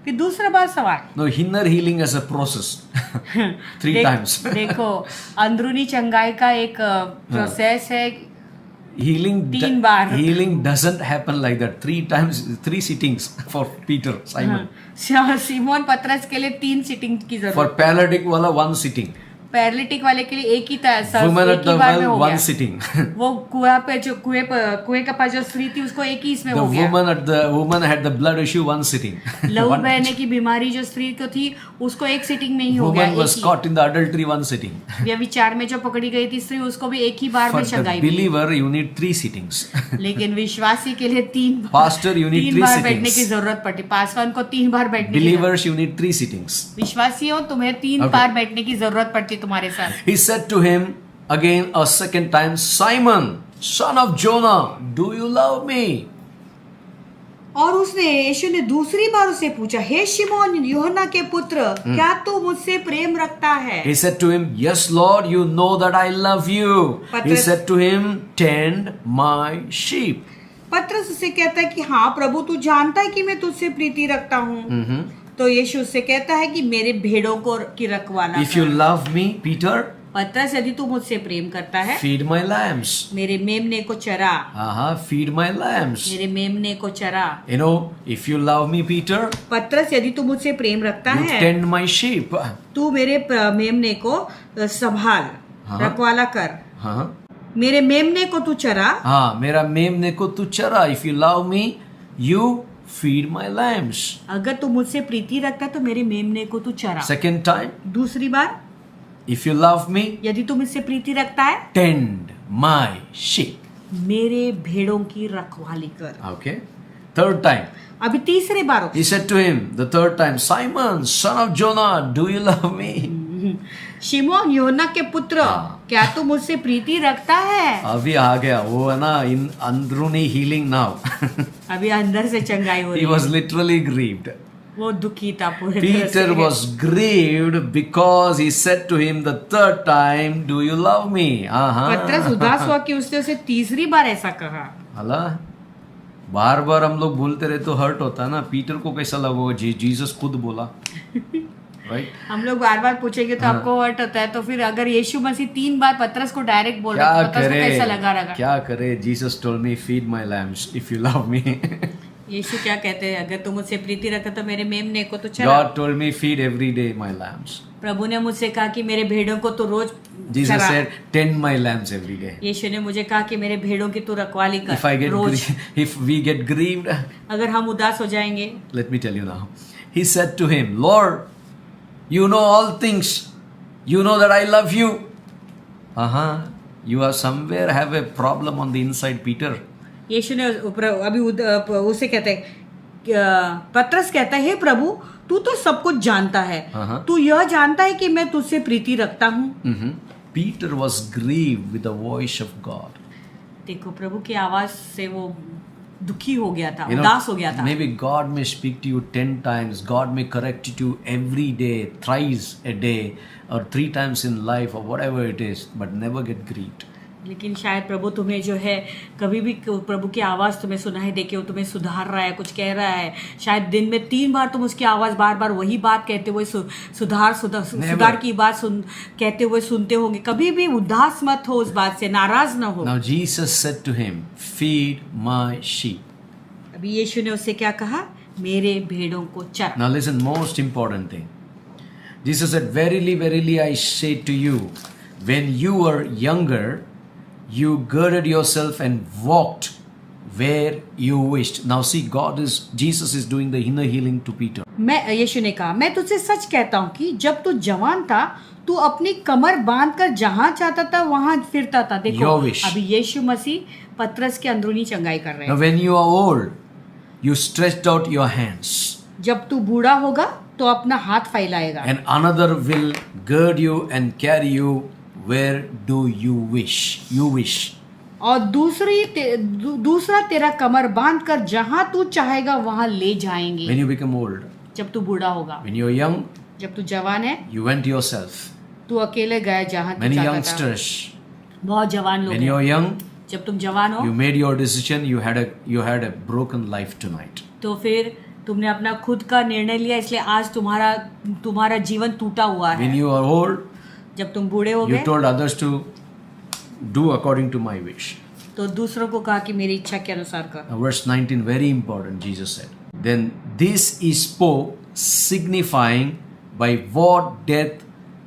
फिर दूसरा बार सवाल, Now inner healing as a process. 3 times. देखो अंदरूनी चंगाई का एक प्रोसेस है। Healing, 3 bar. healing doesn't happen like that. 3 times, 3 sittings for Peter, Simon. Simon पतरस के लिए 3 सीटिंग की For जरूरत। paralytic wala 1 sitting. पैरालिटिक वाले के लिए एक ही Woman एक at ही the बार में well हो 1 गया। sitting. वो कुएं के पास जो स्त्री थी उसको एक ही इसमें The हो गया। woman had the blood issue 1 sitting. लहू One- बहने की बीमारी जो स्त्री को थी उसको एक सीटिंग में ही हो गया। Woman was caught in the adultery 1 sitting. व्यभिचार में जो पकड़ी गई थी स्त्री उसको भी एक ही बार For में the चंगाई मिली। believer, you need 3 sittings. लेकिन विश्वासी के लिए 3 Pastor, you need 3 बार बैठने की sittings. जरूरत पड़ती। पासवान को 3 बार बैठने की जरूरत। Believers, you need 3 sittings. विश्वासियों तुम्हें 3 Okay. बार बैठने की जरूरत पड़ती तुम्हारे साथ। He said to him again a second time, Simon, son of Jonah, do you love me? और उसने यीशु ने दूसरी बार उसे पूछा, हे शिमोन यूहन्ना के पुत्र, क्या तू मुझसे प्रेम रखता है? He said to him, Yes, Lord, you know that I love you. He Patras- said to him, Tend my sheep. पतरस उसे कहता है कि हाँ प्रभु तू जानता है कि मैं तुझसे प्रीति रखता हूँ। तो यीशु उससे कहता है कि मेरे भेड़ों को की रखवाला If you कर। love me, Peter, पतरस यदि तू मुझसे प्रेम करता है, feed my lambs. मेरे मेमने को चरा। Feed my lambs. मेरे मेमने को चरा। You know, if you love me, Peter, पतरस यदि तू मुझसे प्रेम रखता you है, tend my sheep. तू मेरे मेमने को संभाल, हाँ। रखवाला कर। हाँ, मेरे मेमने को तू चरा। मेरा मेमने को तू चरा. If you love me, you feed my lambs. अगर तू मुझसे प्रीति रखता है तो मेरे मेमने को तू चरा। Second time, दूसरी बार If you love me, यदि तुम इससे प्रीति रखता है, tend my sheep. मेरे भेड़ों की रखवाली कर। Okay. Third time, अभी तीसरे बार he said to him, the third time, Simon, son of Jonah, do you love me? शिमोन योना के पुत्र, क्या तू मुझसे प्रीति रखता है? अभी आ गया वो है ना, इन अंदरूनी healing now. अभी अंदर से चंगाई हो He रही was है। literally grieved. वो दुखी था पूरे तरह Peter से। was grieved because he said to him the third time, do you love me? पतरस उदास हुआ कि उसने उसे तीसरी बार ऐसा कहा। हला बार बार हम लोग बोलते रहे तो हर्ट होता है ना। पीटर को कैसा लगा, जीसस खुद बोला, राइट? हम लोग बार बार पूछेंगे तो आपको हर्ट होता है, तो फिर अगर यीशु मसीह 3 बार पतरस को डायरेक्ट बोल रहा है तो पतरस को कैसा लगा रहेगा? क्या करे? Jesus told me feed my lambs if you love me. यीशु क्या कहते हैं? अगर तुम मुझसे प्रीति रखते तो मेरे मेमने को तो चला। God told me feed every day my lambs. प्रभु ने मुझसे कहा कि मेरे भेड़ों को तो रोज Jesus चरा। said tend my lambs every day. यीशु ने मुझे कहा कि मेरे भेड़ों की तू रखवाली कर If I get rose. if we get grieved, अगर हम उदास हो जाएंगे, let me tell you now. He said to him, Lord, you know all things. You know that I love you. You are somewhere have a problem on the inside, Peter. यीशु ने अभी उसे कहते हैं, पतरस कहता है, हे प्रभु तू तो सब कुछ जानता है, तू यह जानता है कि मैं तुझसे प्रीति रखता हूँ। Peter was grieved with the voice of God. देखो प्रभु की आवाज से वो दुखी हो गया था, उदास हो गया था। Maybe God may speak to you 10 times. God may correct you every day, thrice a day, or 3 times in life, or whatever it is, but never get grieved. लेकिन शायद प्रभु तुम्हें जो है कभी भी प्रभु की आवाज़ तुम्हें सुनाई दे के वो तुम्हें सुधार रहा है, कुछ कह रहा है। शायद दिन में 3 बार तुम उसकी आवाज़ बार बार वही बात कहते हुए सुधार की बात कहते हुए सुनते होंगे। कभी भी उदास मत हो, उस बात से नाराज ना हो। Now Jesus said to him, feed my sheep. अभी यीशु ने उससे क्या कहा? मेरे भेड़ों को चरा। Now listen, most important thing. Jesus said, verily, verily, I say to you, when you were younger, you girded yourself and walked where you wished. Now see, Jesus is doing the inner healing to Peter. यीशु ने कहा, मैं तुझसे सच कहता हूँ कि जब तू जवान था तू अपनी कमर बांधकर जहाँ चाहता था वहाँ फिरता था। देखो अभी यीशु मसीह पतरस के अंदरूनी चंगाई कर रहे हैं। Now when you are old, you stretched out your hands. जब तू बूढ़ा होगा तो अपना हाथ फैलाएगा। And another will gird you and carry you where do you wish. You wish. और दूसरा तेरा कमर बांध कर जहाँ तू चाहेगा वहाँ ले जाएंगे। When you become old. जब तू बूढ़ा होगा। When you are young. जब तू जवान है। You went yourself. तू अकेले गया जहाँ तू Many चाहता youngsters. था। बहुत जवान लोग। When you are young. जब तुम जवान हो। You made your decision. You had a broken life tonight. तो फिर तुमने अपना खुद का निर्णय लिया, इसलिए आज तुम्हारा जीवन टूटा हुआ है। When you are old. जब तुम बूढ़े हो गए, you told others to do according to my wish. तो दूसरों को कहा कि मेरी इच्छा के अनुसार कर। Now, verse 19, very important. Jesus said, then this he spoke, signifying by what death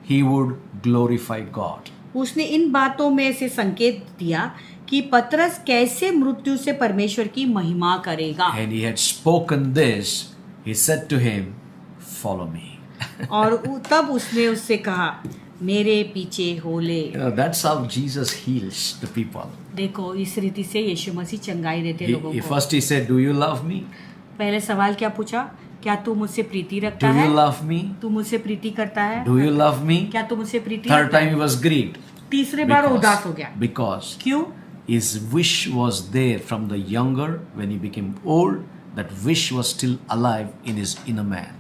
he would glorify God. उसने इन बातों में से संकेत दिया कि पतरस कैसे मृत्यु से परमेश्वर की महिमा करेगा। And he had spoken this, he said to him, follow me. और तब उसने उससे कहा, मेरे पीछे हो ले। That's how Jesus heals the people. देखो इस रीति से यीशु मसीह चंगाई देते लोगों को। First he said, do you love me? पहले सवाल क्या पूछा? क्या तू मुझसे प्रीति रखता है? Do you love me? तू मुझसे प्रीति करता है? Do you love me? क्या तू मुझसे प्रीति? Third time he was grieved. तीसरे बार उदास हो गया। Because क्यों? his wish was there from the younger. When he became old, that wish was still alive in his inner man.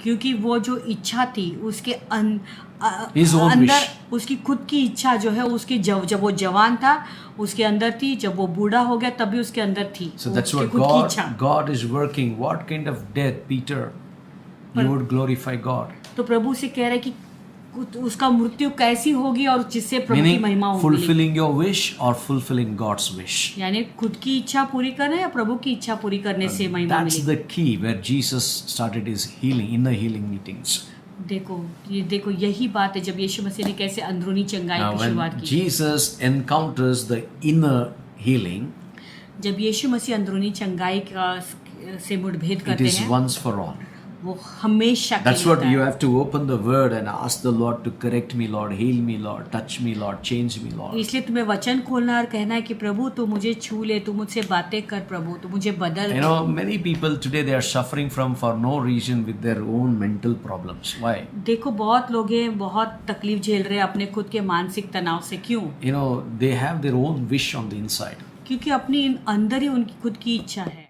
क्योंकि वो जो इच्छा थी उसके अंदर, उसकी खुद की इच्छा जो है उसकी जब वो जवान था उसके अंदर थी, जब वो बूढ़ा हो गया तब भी उसके अंदर थी। So that's what God is working. What kind of death, Peter? You would glorify God. तो प्रभु से कह रहे कि उसका मृत्यु कैसी होगी और जिससे प्रभु की महिमा होगी। Fulfilling your wish or fulfilling God's wish. यानी खुद की इच्छा पूरी करना या प्रभु की इच्छा पूरी करने से महिमा मिलेगी। That's the key where Jesus started his healing, inner healing meetings. देखो यही बात है जब यीशु मसीह ने कैसे अंदरूनी चंगाई की शुरुआत की। Jesus encounters the inner healing. जब यीशु मसीह अंदरूनी चंगाई से मुठभेद करते हैं, it is once for all. वो हमेशा के That's लिए what होता you है। have to open the word and ask the Lord to correct me, Lord, heal me, Lord, touch me, Lord, change me, Lord. इसलिए तुम्हें वचन खोलना और कहना है कि प्रभु तू मुझे छू ले, तू मुझसे बातें कर प्रभु, तू मुझे बदल। You know, many people today they are suffering from for no reason with their own mental problems. Why? देखो बहुत लोग हैं, बहुत तकलीफ झेल रहे हैं अपने खुद के मानसिक तनाव से। क्यों? You know, they have their own wish on the inside. क्योंकि अपनी अंदर ही उनकी खुद की इच्छा है।